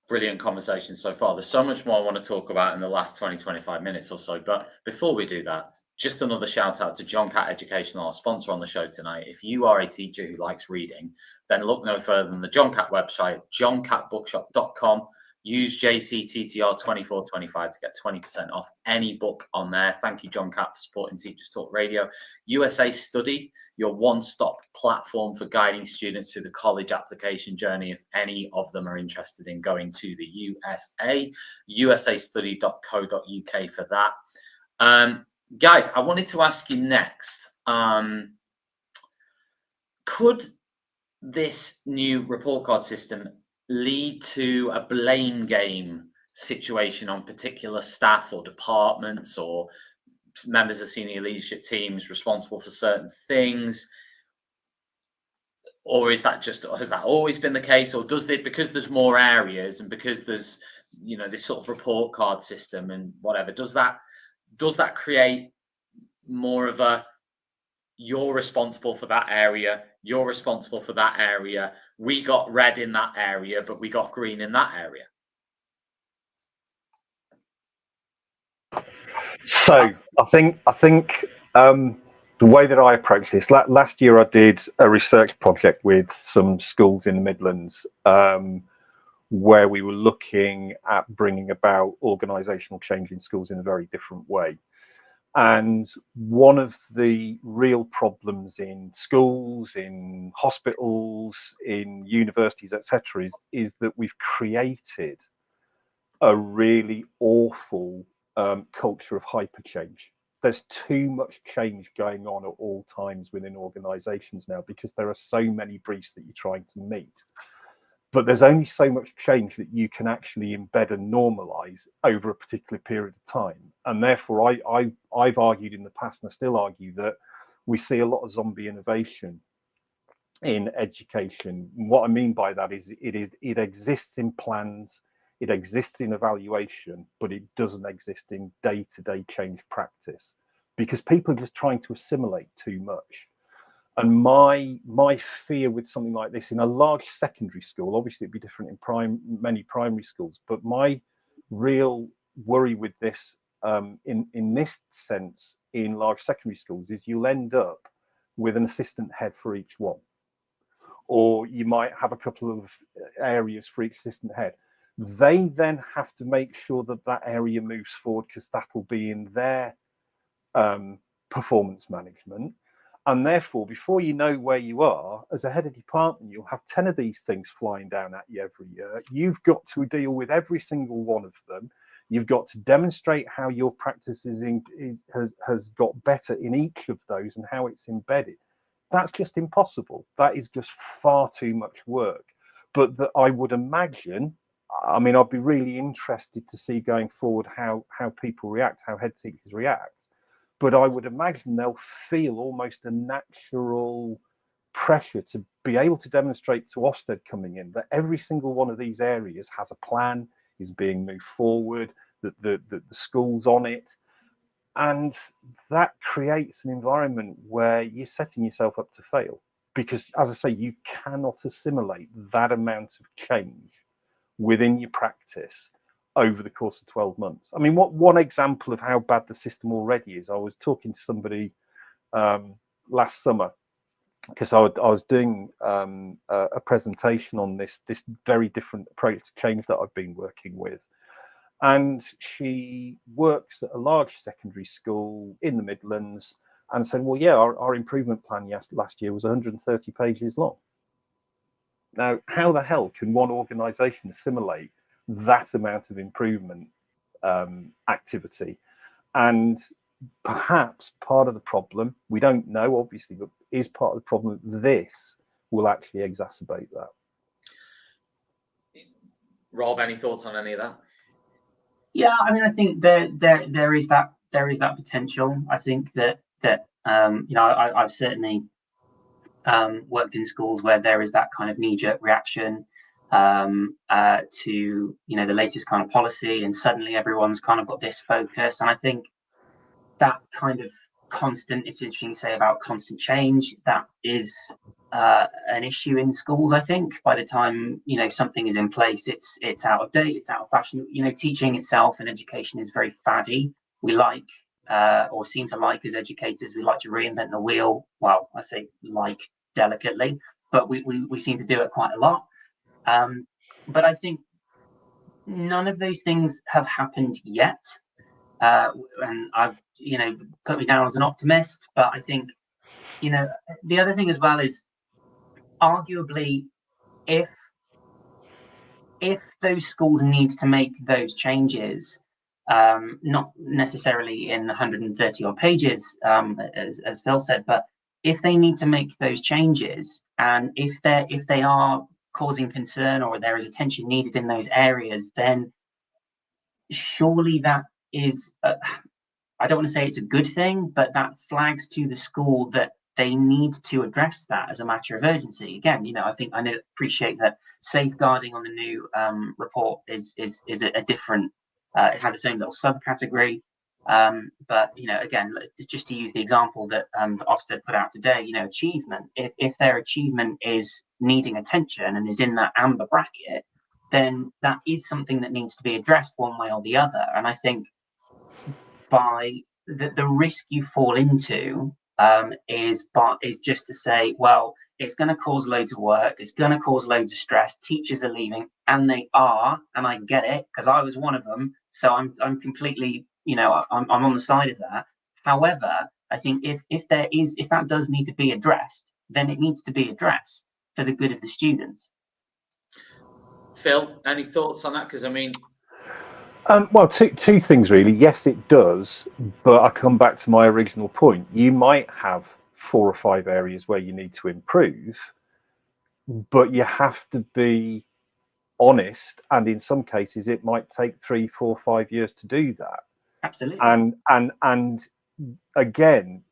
S1: Brilliant conversation so far. There's so much more I want to talk about in the last 20-25 minutes or so, but before we do that, just another shout out to John Catt Education, our sponsor on the show tonight. If you are a teacher who likes reading, then look no further than the John Catt website, johncattbookshop.com. Use JCTTR2425 to get 20% off any book on there. Thank you, John Catt, for supporting Teachers Talk Radio. USA Study, your one-stop platform for guiding students through the college application journey. If any of them are interested in going to the USA, usastudy.co.uk for that. Guys, I wanted to ask you next, could this new report card system lead to a blame game situation on particular staff or departments or members of senior leadership teams responsible for certain things? Or has that always been the case? Or does it, because there's more areas and because there's, this sort of report card system and whatever, does that create more of a, you're responsible for that area, you're responsible for that area, we got red in that area, but we got green in that area?
S7: So I think the way that I approach this, last year I did a research project with some schools in the Midlands, where we were looking at bringing about organisational change in schools in a very different way. And one of the real problems in schools, in hospitals, in universities, etc., is that we've created a really awful culture of hyper change. There's too much change going on at all times within organisations now because there are so many briefs that you're trying to meet. But there's only so much change that you can actually embed and normalize over a particular period of time. And therefore, I've argued in the past, and I still argue, that we see a lot of zombie innovation in education. And what I mean by that is it exists in plans, it exists in evaluation, but it doesn't exist in day-to-day change practice because people are just trying to assimilate too much. And my fear with something like this in a large secondary school, obviously it'd be different in many primary schools, but my real worry with this in this sense in large secondary schools is you'll end up with an assistant head for each one, or you might have a couple of areas for each assistant head. They then have to make sure that that area moves forward because that will be in their performance management. And therefore, before you know where you are, as a head of department, you'll have 10 of these things flying down at you every year. You've got to deal with every single one of them. You've got to demonstrate how your practice has got better in each of those and how it's embedded. That's just impossible. That is just far too much work. But that I would imagine, I mean, I'd be really interested to see going forward how people react, how head teachers react. But I would imagine they'll feel almost a natural pressure to be able to demonstrate to Ofsted coming in that every single one of these areas has a plan, is being moved forward, that the school's on it. And that creates an environment where you're setting yourself up to fail. Because, as I say, you cannot assimilate that amount of change within your practice over the course of 12 months. I mean, one example of how bad the system already is, I was talking to somebody last summer because I was doing a presentation on this very different approach to change that I've been working with. And she works at a large secondary school in the Midlands and said, well, yeah, our improvement plan last year was 130 pages long. Now, how the hell can one organisation assimilate that amount of improvement activity? And perhaps part of the problem, we don't know obviously, but is part of the problem that this will actually exacerbate that.
S1: Rob, any thoughts on any of that?
S8: Yeah, I mean, I think there is that potential. I think that I've certainly worked in schools where there is that kind of knee-jerk reaction to the latest kind of policy, and suddenly everyone's kind of got this focus. And I think that kind of constant, it's interesting to say about constant change, that is an issue in schools. I think by the time something is in place, it's out of date, it's out of fashion. Teaching itself and education is very faddy. We like or seem to like, as educators, we like to reinvent the wheel. Well, I say like delicately, but we seem to do it quite a lot. But I think none of those things have happened yet. And I've put me down as an optimist, but I think the other thing as well is arguably if those schools need to make those changes, not necessarily in 130 odd pages, as Phil said, but if they need to make those changes, and if they are causing concern or there is attention needed in those areas, then surely that is I don't want to say it's a good thing, but that flags to the school that they need to address that as a matter of urgency. Again, I appreciate that safeguarding on the new report is a different. It has its own little subcategory, but again, just to use the example that Ofsted put out today, achievement. If their achievement is needing attention and is in that amber bracket, then that is something that needs to be addressed one way or the other. And I think by the risk you fall into is just to say, well, it's going to cause loads of work, it's going to cause loads of stress, teachers are leaving, and they are, and I get it because I was one of them, so I'm completely I'm on the side of that. However, I think if that does need to be addressed, then it needs to be addressed for the good of the students.
S1: Phil, any thoughts on that? Because I mean,
S7: well, two things really. Yes, it does, but I come back to my original point. You might have 4 or 5 areas where you need to improve, but you have to be honest, and in some cases, it might take 3, 4, 5 years to do that.
S8: Absolutely.
S7: And again,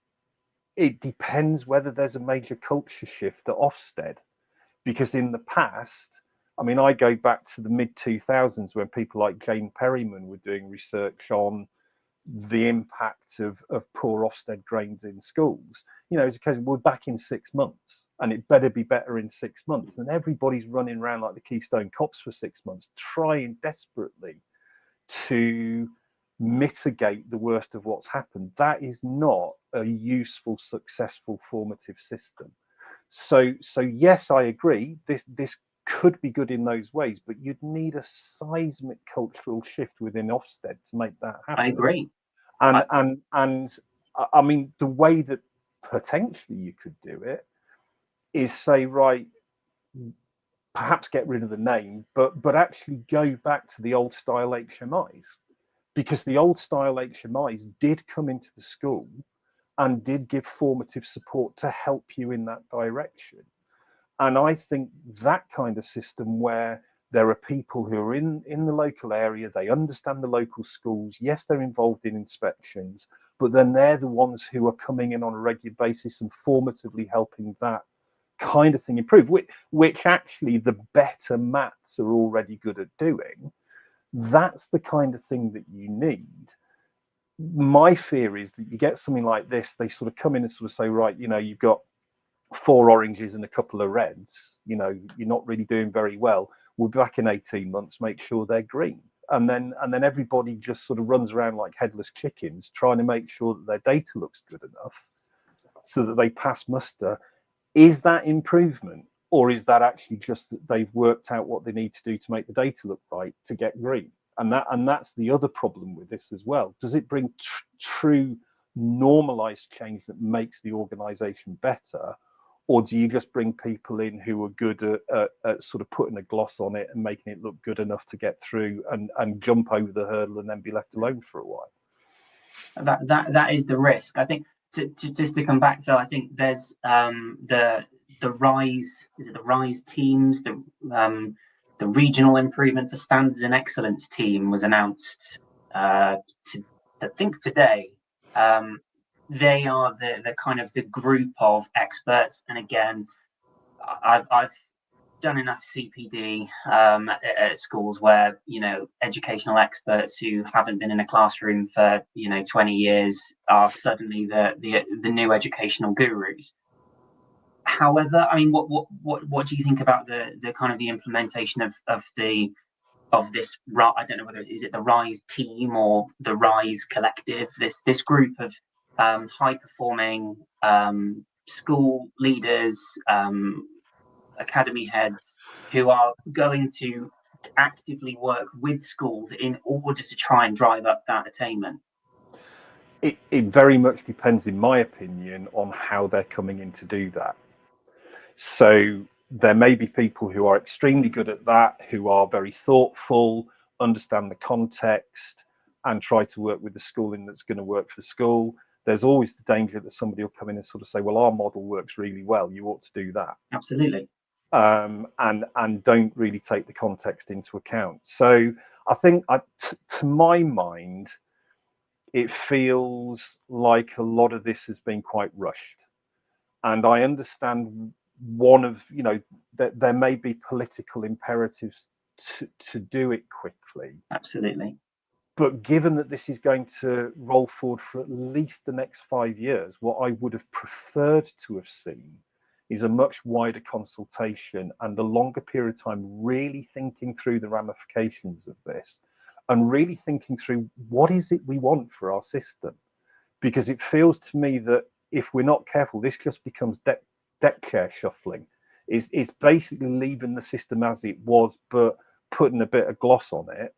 S7: it depends whether there's a major culture shift at Ofsted, because in the past, I mean, I go back to the mid 2000s when people like Jane Perryman were doing research on the impact of poor Ofsted grains in schools. It's a case of, we're back in 6 months, and it better be better in 6 months. And everybody's running around like the Keystone Cops for 6 months, trying desperately to mitigate the worst of what's happened. That is not a useful, successful, formative system. So yes, I agree. This could be good in those ways, but you'd need a seismic cultural shift within Ofsted to make that happen.
S8: I agree.
S7: And I mean, the way that potentially you could do it is say, right, perhaps get rid of the name, but actually go back to the old style HMIs, because the old style HMIs did come into the school and did give formative support to help you in that direction. And I think that kind of system where there are people who are in the local area, they understand the local schools, yes, they're involved in inspections, but then they're the ones who are coming in on a regular basis and formatively helping that kind of thing improve, which actually the better maths are already good at doing. That's the kind of thing that you need. My fear is that you get something like this, they sort of come in and sort of say, right, you've got 4 oranges and a couple of reds, you're not really doing very well. We'll be back in 18 months, make sure they're green. And then everybody just sort of runs around like headless chickens, trying to make sure that their data looks good enough so that they pass muster. Is that improvement, or is that actually just that they've worked out what they need to do to make the data look right to get green? And that's the other problem with this as well. Does it bring true normalized change that makes the organization better, or do you just bring people in who are good at sort of putting a gloss on it and making it look good enough to get through and jump over the hurdle and then be left alone for a while?
S8: That is the risk. I think just to come back, Phil, I think there's the rise. Is it the rise teams? the regional improvement for standards and excellence team was announced. I think today. They are the kind of the group of experts, and again, I've done enough CPD at schools where, you know, educational experts who haven't been in a classroom for, you know, 20 years are suddenly the new educational gurus. However, I mean, what do you think about the kind of the implementation of this? I don't know whether is it the Rise team or the Rise Collective. This group of high performing school leaders, academy heads, who are going to actively work with schools in order to try and drive up that attainment.
S7: It very much depends, in my opinion, on how they're coming in to do that. So there may be people who are extremely good at that, who are very thoughtful, understand the context, and try to work with the schooling that's going to work for the school. There's always the danger that somebody will come in and sort of say, well, our model works really well, you ought to do that.
S8: Absolutely.
S7: And don't really take the context into account. So I think, to my mind, it feels like a lot of this has been quite rushed. And I understand one of, you know, that there may be political imperatives to do it quickly.
S8: Absolutely.
S7: But given that this is going to roll forward for at least the next 5 years, what I would have preferred to have seen is a much wider consultation and a longer period of time really thinking through the ramifications of this and really thinking through what is it we want for our system. Because it feels to me that if we're not careful, this just becomes deck chair shuffling. It's basically leaving the system as it was, but putting a bit of gloss on it,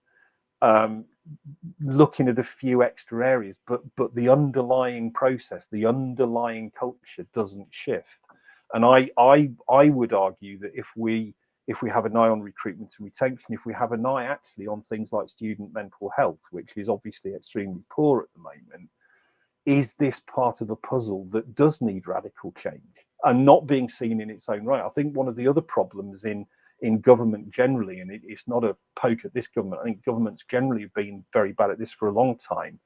S7: looking at a few extra areas, but the underlying process, the underlying culture doesn't shift. And I would argue that if we have an eye on recruitment and retention, if we have an eye actually on things like student mental health, which is obviously extremely poor at the moment, is this part of a puzzle that does need radical change and not being seen in its own right? I think one of the other problems in government generally, and it's not a poke at this government, I think governments generally have been very bad at this for a long time,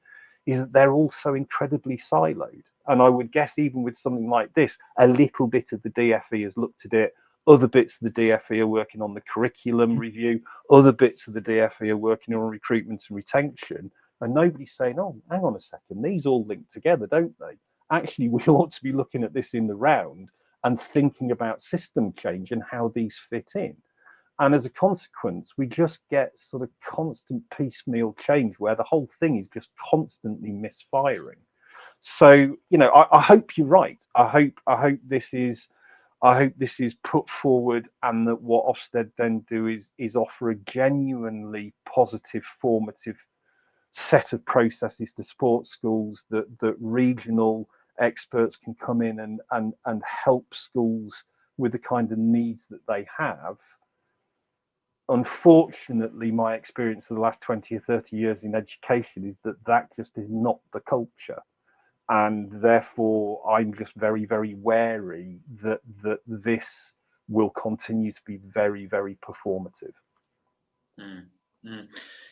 S7: is that they're all so incredibly siloed. And I would guess even with something like this, a little bit of the DFE has looked at it, other bits of the DFE are working on the curriculum review, other bits of the DFE are working on recruitment and retention, and nobody's saying, oh, hang on a second, these all link together, don't they? Actually, we ought to be looking at this in the round and thinking about system change and how these fit in. And as a consequence, we just get sort of constant piecemeal change where the whole thing is just constantly misfiring. So, you know, I hope you're right. I hope this is put forward, and that what Ofsted then do is offer a genuinely positive, formative set of processes to support schools, that regional experts can come in and help schools with the kind of needs that they have. Unfortunately, my experience of the last 20 or 30 years in education is that just is not the culture. And therefore, I'm just very, very wary that this will continue to be very, very performative.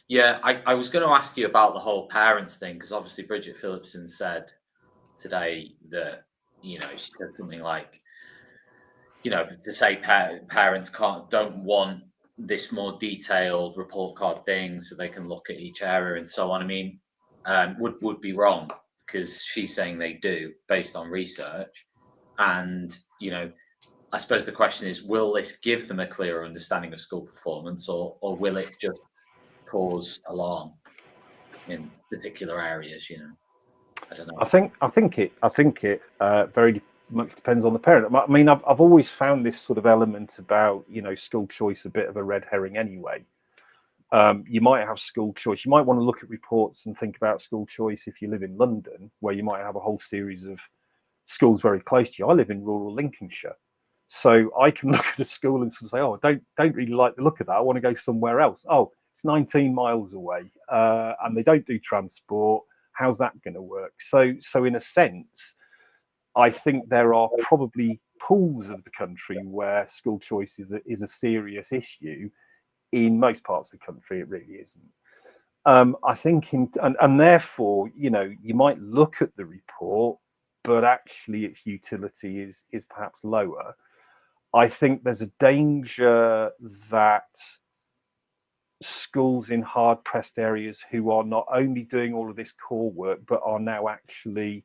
S1: Yeah, I was going to ask you about the whole parents thing, because obviously Bridget Phillipson said today that, you know, she said something like, you know, to say parents don't want this more detailed report card thing so they can look at each area and so on. I mean, would be wrong, because she's saying they do based on research. And, you know, I suppose the question is, will this give them a clearer understanding of school performance, or will it just cause alarm in particular areas? You know, I don't know.
S7: I think it very much depends on the parent. I mean, I've always found this sort of element about, you know, school choice a bit of a red herring anyway. You might have school choice. You might want to look at reports and think about school choice if you live in London, where you might have a whole series of schools very close to you. I live in rural Lincolnshire, so I can look at a school and sort of say, oh, I don't really like the look of that. I want to go somewhere else. Oh, it's 19 miles away, and they don't do transport. How's that going to work? So in a sense, I think there are probably pools of the country where school choice is a serious issue, in most parts of the country, it really isn't. I think, and therefore, you know, you might look at the report, but actually its utility is perhaps lower. I think there's a danger that schools in hard-pressed areas who are not only doing all of this core work, but are now actually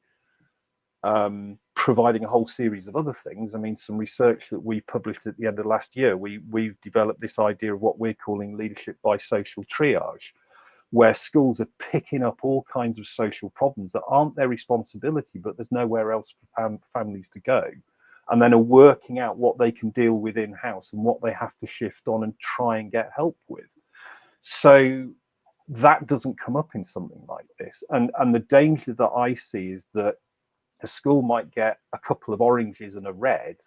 S7: providing a whole series of other things. I mean, some research that we published at the end of last year, we've developed this idea of what we're calling leadership by social triage, where schools are picking up all kinds of social problems that aren't their responsibility, but there's nowhere else for families to go, and then are working out what they can deal with in-house and what they have to shift on and try and get help with. So that doesn't come up in something like this. And the danger that I see is that a school might get a couple of oranges and a red,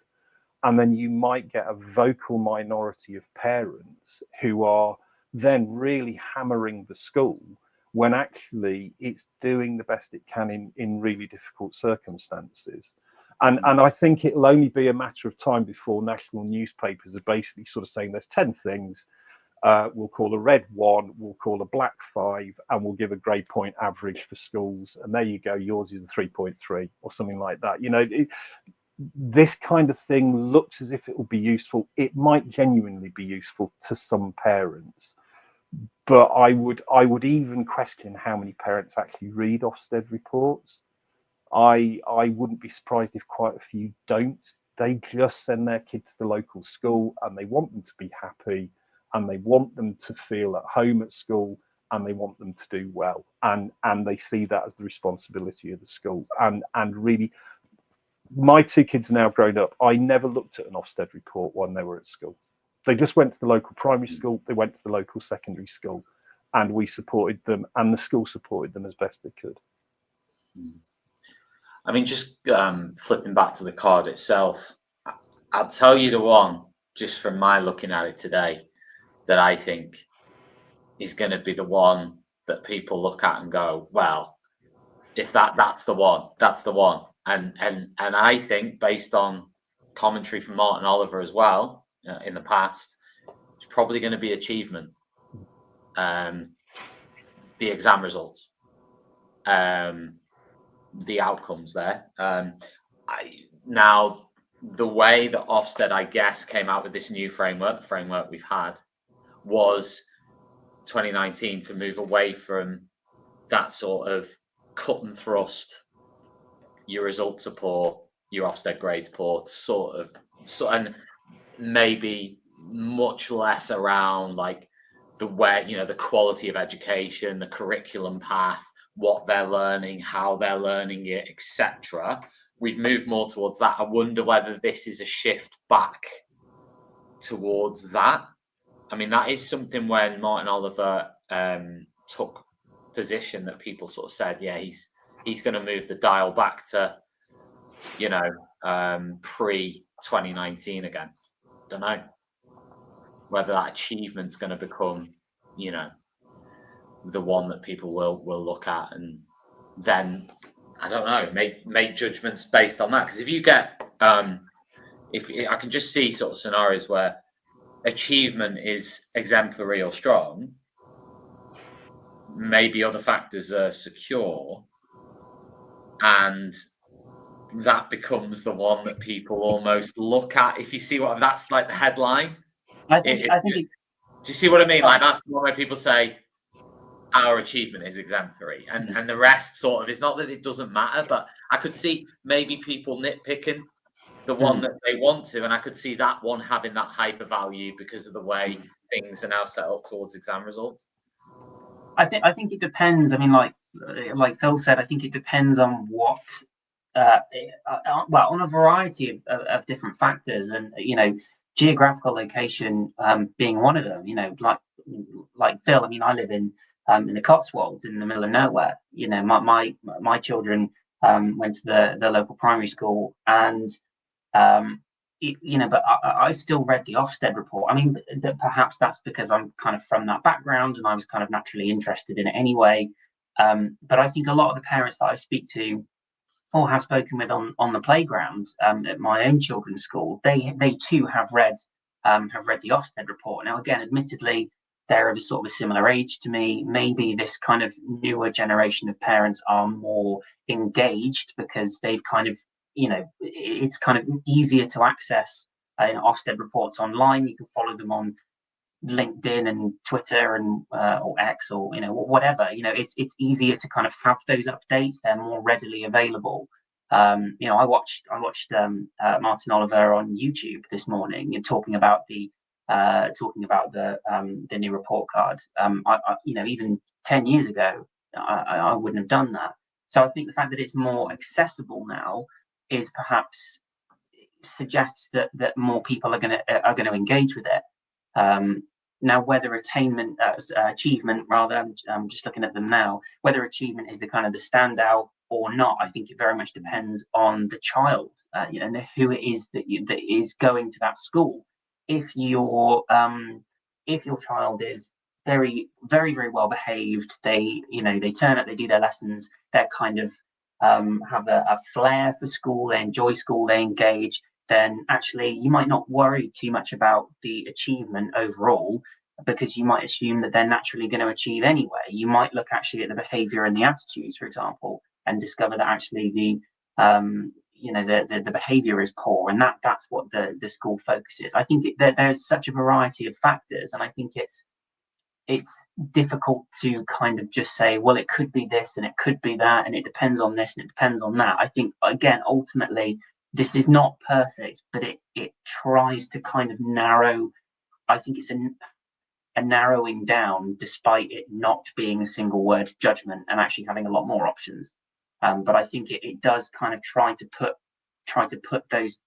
S7: and then you might get a vocal minority of parents who are then really hammering the school when actually it's doing the best it can in really difficult circumstances. And I think it'll only be a matter of time before national newspapers are basically sort of saying there's 10 things. We'll call a red 1, we'll call a black 5, and we'll give a grade point average for schools. And there you go, yours is a 3.3 or something like that. You know, this kind of thing looks as if it will be useful. It might genuinely be useful to some parents, but I would even question how many parents actually read Ofsted reports. I wouldn't be surprised if quite a few don't. They just send their kids to the local school and they want them to be happy, and they want them to feel at home at school, and they want them to do well, and they see that as the responsibility of the school. And really, my 2 kids are now grown up. I never looked at an Ofsted report when they were at school. They just went to the local primary school, they went to the local secondary school, and we supported them, and the school supported them as best they could.
S1: I mean, just flipping back to the card itself, I'll tell you the one, just from my looking at it today, that I think is going to be the one that people look at and go, well, if that's the one, that's the one. And I think, based on commentary from Martin Oliver as well in the past, it's probably going to be achievement, the exam results, the outcomes there. Now, the way that Ofsted, I guess, came out with this new framework, the framework we've had, was 2019 to move away from that sort of cut and thrust, your results are poor, your Ofsted grades poor, and maybe much less around like the way, you know, the quality of education, the curriculum path, what they're learning, how they're learning it, etc. We've moved more towards that. I wonder whether this is a shift back towards that. I mean, that is something when Martin Oliver took position that people sort of said, yeah, he's going to move the dial back to, you know, pre-2019 again. Don't know whether that achievement's going to become, you know, the one that people will look at, and then I don't know, make judgments based on that. Because if you get, if I can just see sort of scenarios where achievement is exemplary or strong, maybe other factors are secure, and that becomes the one that people almost look at. If you see what that's like, the headline.
S8: I think
S1: do you see what I mean? Like, that's the one where people say our achievement is exemplary, and the rest sort of, it's not that it doesn't matter, but I could see maybe people nitpicking the one that they want to, and I could see that one having that hyper value because of the way things are now set up towards exam results.
S8: I think it depends. I mean, like Phil said, I think it depends on what, well, on a variety of different factors, and you know, geographical location being one of them. You know, like Phil. I mean, I live in the Cotswolds, in the middle of nowhere. You know, my children went to the local primary school, and you know, but I still read the Ofsted report. I mean, perhaps that's because I'm kind of from that background and I was kind of naturally interested in it anyway. But I think a lot of the parents that I speak to or have spoken with on the playground at my own children's schools, they too have read have read the Ofsted report. Now, again, admittedly, they're of a sort of a similar age to me. Maybe this kind of newer generation of parents are more engaged because they've kind of, it's kind of easier to access Ofsted reports online. You can follow them on LinkedIn and Twitter and or X or whatever. It's easier to kind of have those updates. They're more readily available. I watched Martin Oliver on YouTube this morning and talking about the new report card. Even 10 years ago, I wouldn't have done that. So I think the fact that it's more accessible now is perhaps suggests that more people are going to engage with it. Now, whether achievement, rather, I'm just looking at them now, whether achievement is the kind of the standout or not, I think it very much depends on the child, who it is that is going to that school. If your child is very, very, very well behaved, they turn up, they do their lessons, they're kind of have a flair for school, they enjoy school, they engage, then actually you might not worry too much about the achievement overall, because you might assume that they're naturally going to achieve anyway. You might look actually at the behavior and the attitudes, for example, and discover that actually the behavior is poor, and that's what the school focuses. I think there's such a variety of factors, and I think it's difficult to kind of just say, well, it could be this and it could be that, and it depends on this and it depends on that. I think, again, ultimately, this is not perfect, but it tries to kind of narrow. I think it's a narrowing down, despite it not being a single word judgment and actually having a lot more options. But I think it does kind of try to put those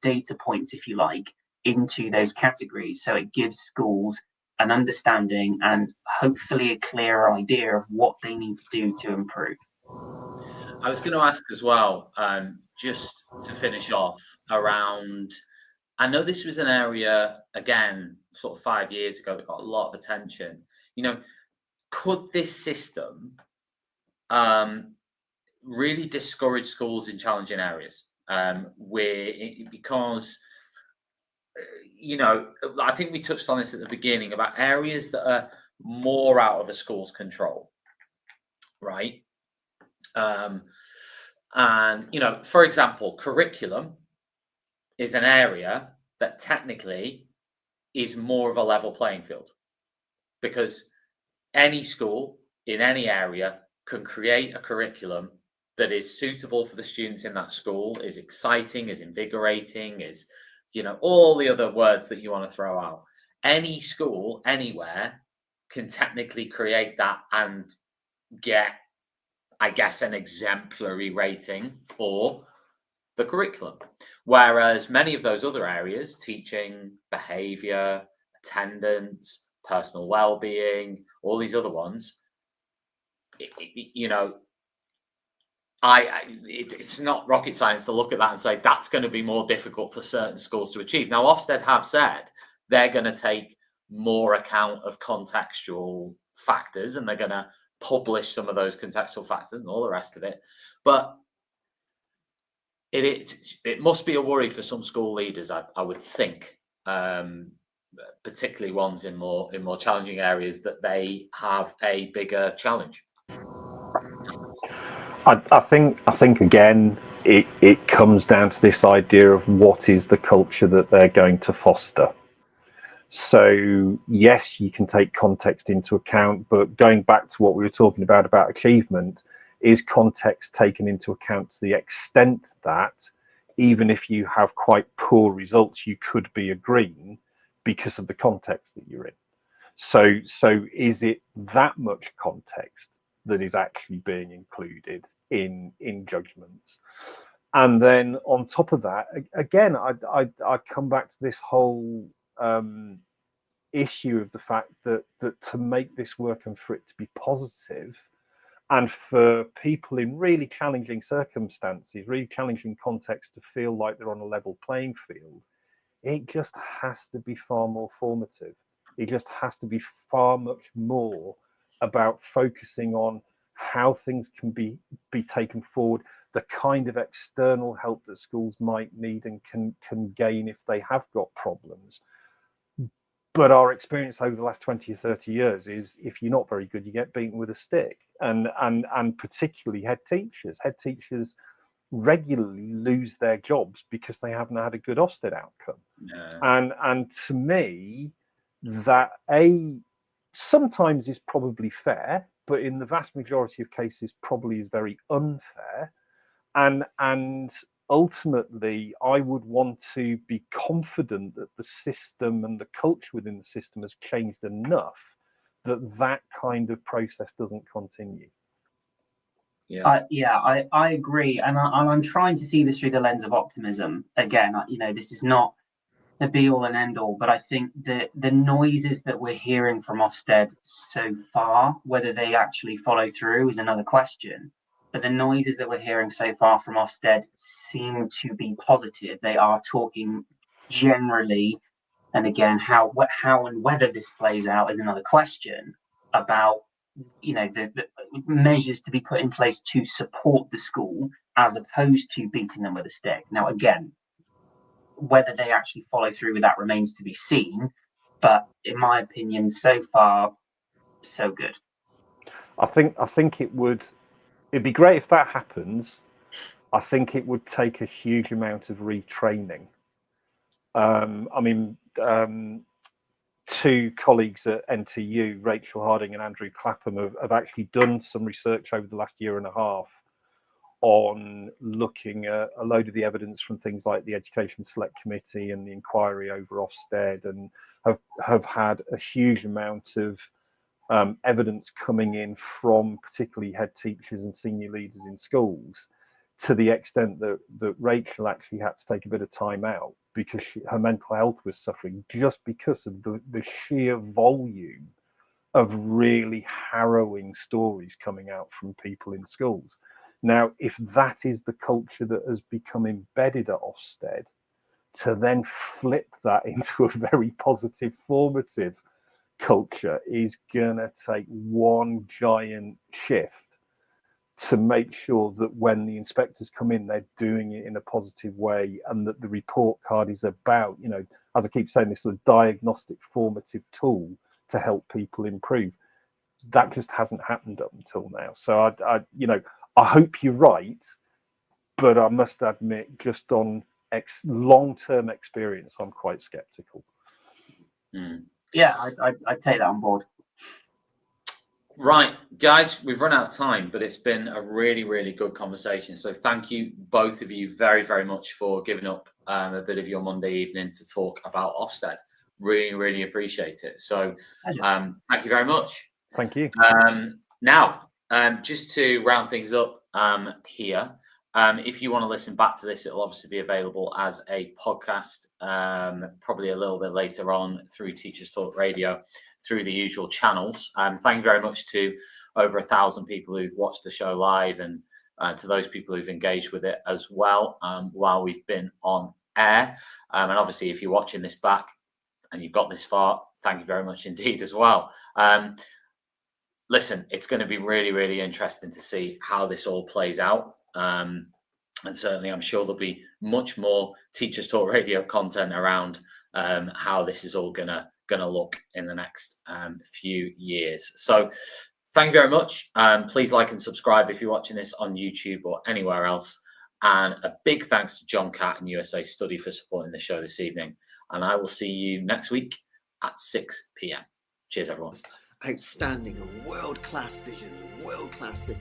S8: data points, if you like, into those categories, so it gives schools an understanding and hopefully a clearer idea of what they need to do to improve.
S1: I was going to ask as well, just to finish off, around, I know this was an area, again, sort of 5 years ago, that got a lot of attention. Could this system really discourage schools in challenging areas? Because, I think we touched on this at the beginning about areas that are more out of a school's control, right? And, for example, curriculum is an area that technically is more of a level playing field, because any school in any area can create a curriculum that is suitable for the students in that school, is exciting, is invigorating, is, all the other words that you want to throw out. Any school anywhere can technically create that and get, I guess, an exemplary rating for the curriculum. Whereas many of those other areas, teaching, behavior, attendance, personal well-being, all these other ones, it's not rocket science to look at that and say that's going to be more difficult for certain schools to achieve. Now, Ofsted have said they're going to take more account of contextual factors, and they're going to publish some of those contextual factors and all the rest of it. But it must be a worry for some school leaders, I would think, particularly ones in more challenging areas, that they have a bigger challenge.
S7: I think again, it comes down to this idea of what is the culture that they're going to foster. So yes, you can take context into account, but going back to what we were talking about achievement, is context taken into account to the extent that even if you have quite poor results, you could be a green because of the context that you're in. So is it that much context that is actually being included in judgments? And then on top of that, again, I come back to this whole issue of the fact that to make this work and for it to be positive, and for people in really challenging circumstances, really challenging contexts, to feel like they're on a level playing field, it just has to be far more formative. It just has to be far much more about focusing on how things can be taken forward, the kind of external help that schools might need and can gain if they have got problems. But our experience over the last 20 or 30 years is if you're not very good, you get beaten with a stick. And particularly head teachers regularly lose their jobs because they haven't had a good Ofsted outcome. Yeah. And to me, that sometimes is probably fair, but in the vast majority of cases probably is very unfair. And ultimately, I would want to be confident that the system and the culture within the system has changed enough that kind of process doesn't continue.
S8: I agree, and I'm trying to see this through the lens of optimism. Again, this is not the be all and end all, but I think the noises that we're hearing from Ofsted so far, whether they actually follow through is another question. But the noises that we're hearing so far from Ofsted seem to be positive. They are talking generally, and again, how and whether this plays out is another question, about the measures to be put in place to support the school as opposed to beating them with a stick. Now, again, whether they actually follow through with that remains to be seen. But in my opinion, so far, so good.
S7: I think it'd be great if that happens. I think it would take a huge amount of retraining. Two colleagues at NTU, Rachel Harding and Andrew Clapham, have actually done some research over the last year and a half on looking at a load of the evidence from things like the Education Select Committee and the inquiry over Ofsted, and have had a huge amount of evidence coming in from particularly head teachers and senior leaders in schools, to the extent that Rachel actually had to take a bit of time out because her mental health was suffering just because of the sheer volume of really harrowing stories coming out from people in schools. Now, if that is the culture that has become embedded at Ofsted, to then flip that into a very positive, formative culture is going to take one giant shift to make sure that when the inspectors come in, they're doing it in a positive way, and that the report card is about, as I keep saying, this sort of diagnostic formative tool to help people improve. That just hasn't happened up until now. So I hope you're right, but I must admit, just on long-term experience, I'm quite skeptical.
S8: Yeah, I take that on board.
S1: Right, guys, we've run out of time, but it's been a really, really good conversation. So thank you, both of you, very, very much for giving up a bit of your Monday evening to talk about Ofsted. Really, really appreciate it. So thank you very much.
S7: Thank you.
S1: Now, just to round things up here, if you want to listen back to this, it'll obviously be available as a podcast, probably a little bit later on through Teachers Talk Radio, through the usual channels. Thank you very much to over 1,000 people who've watched the show live, and to those people who've engaged with it as well while we've been on air. And obviously, if you're watching this back and you've got this far, thank you very much indeed as well. Listen, it's going to be really, really interesting to see how this all plays out. And certainly, I'm sure there'll be much more Teachers Talk Radio content around how this is all gonna look in the next few years. So thank you very much. Please like and subscribe if you're watching this on YouTube or anywhere else. And a big thanks to John Catt and USA Study for supporting the show this evening. And I will see you next week at 6 p.m. Cheers, everyone.
S2: Outstanding, a world-class vision, world-class this.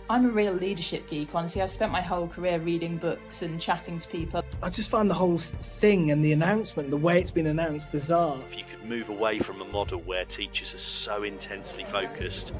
S3: I'm a real leadership geek, honestly. I've spent my whole career reading books and chatting to people.
S4: I just find the whole thing and the announcement, the way it's been announced, bizarre.
S5: If you could move away from a model where teachers are so intensely focused.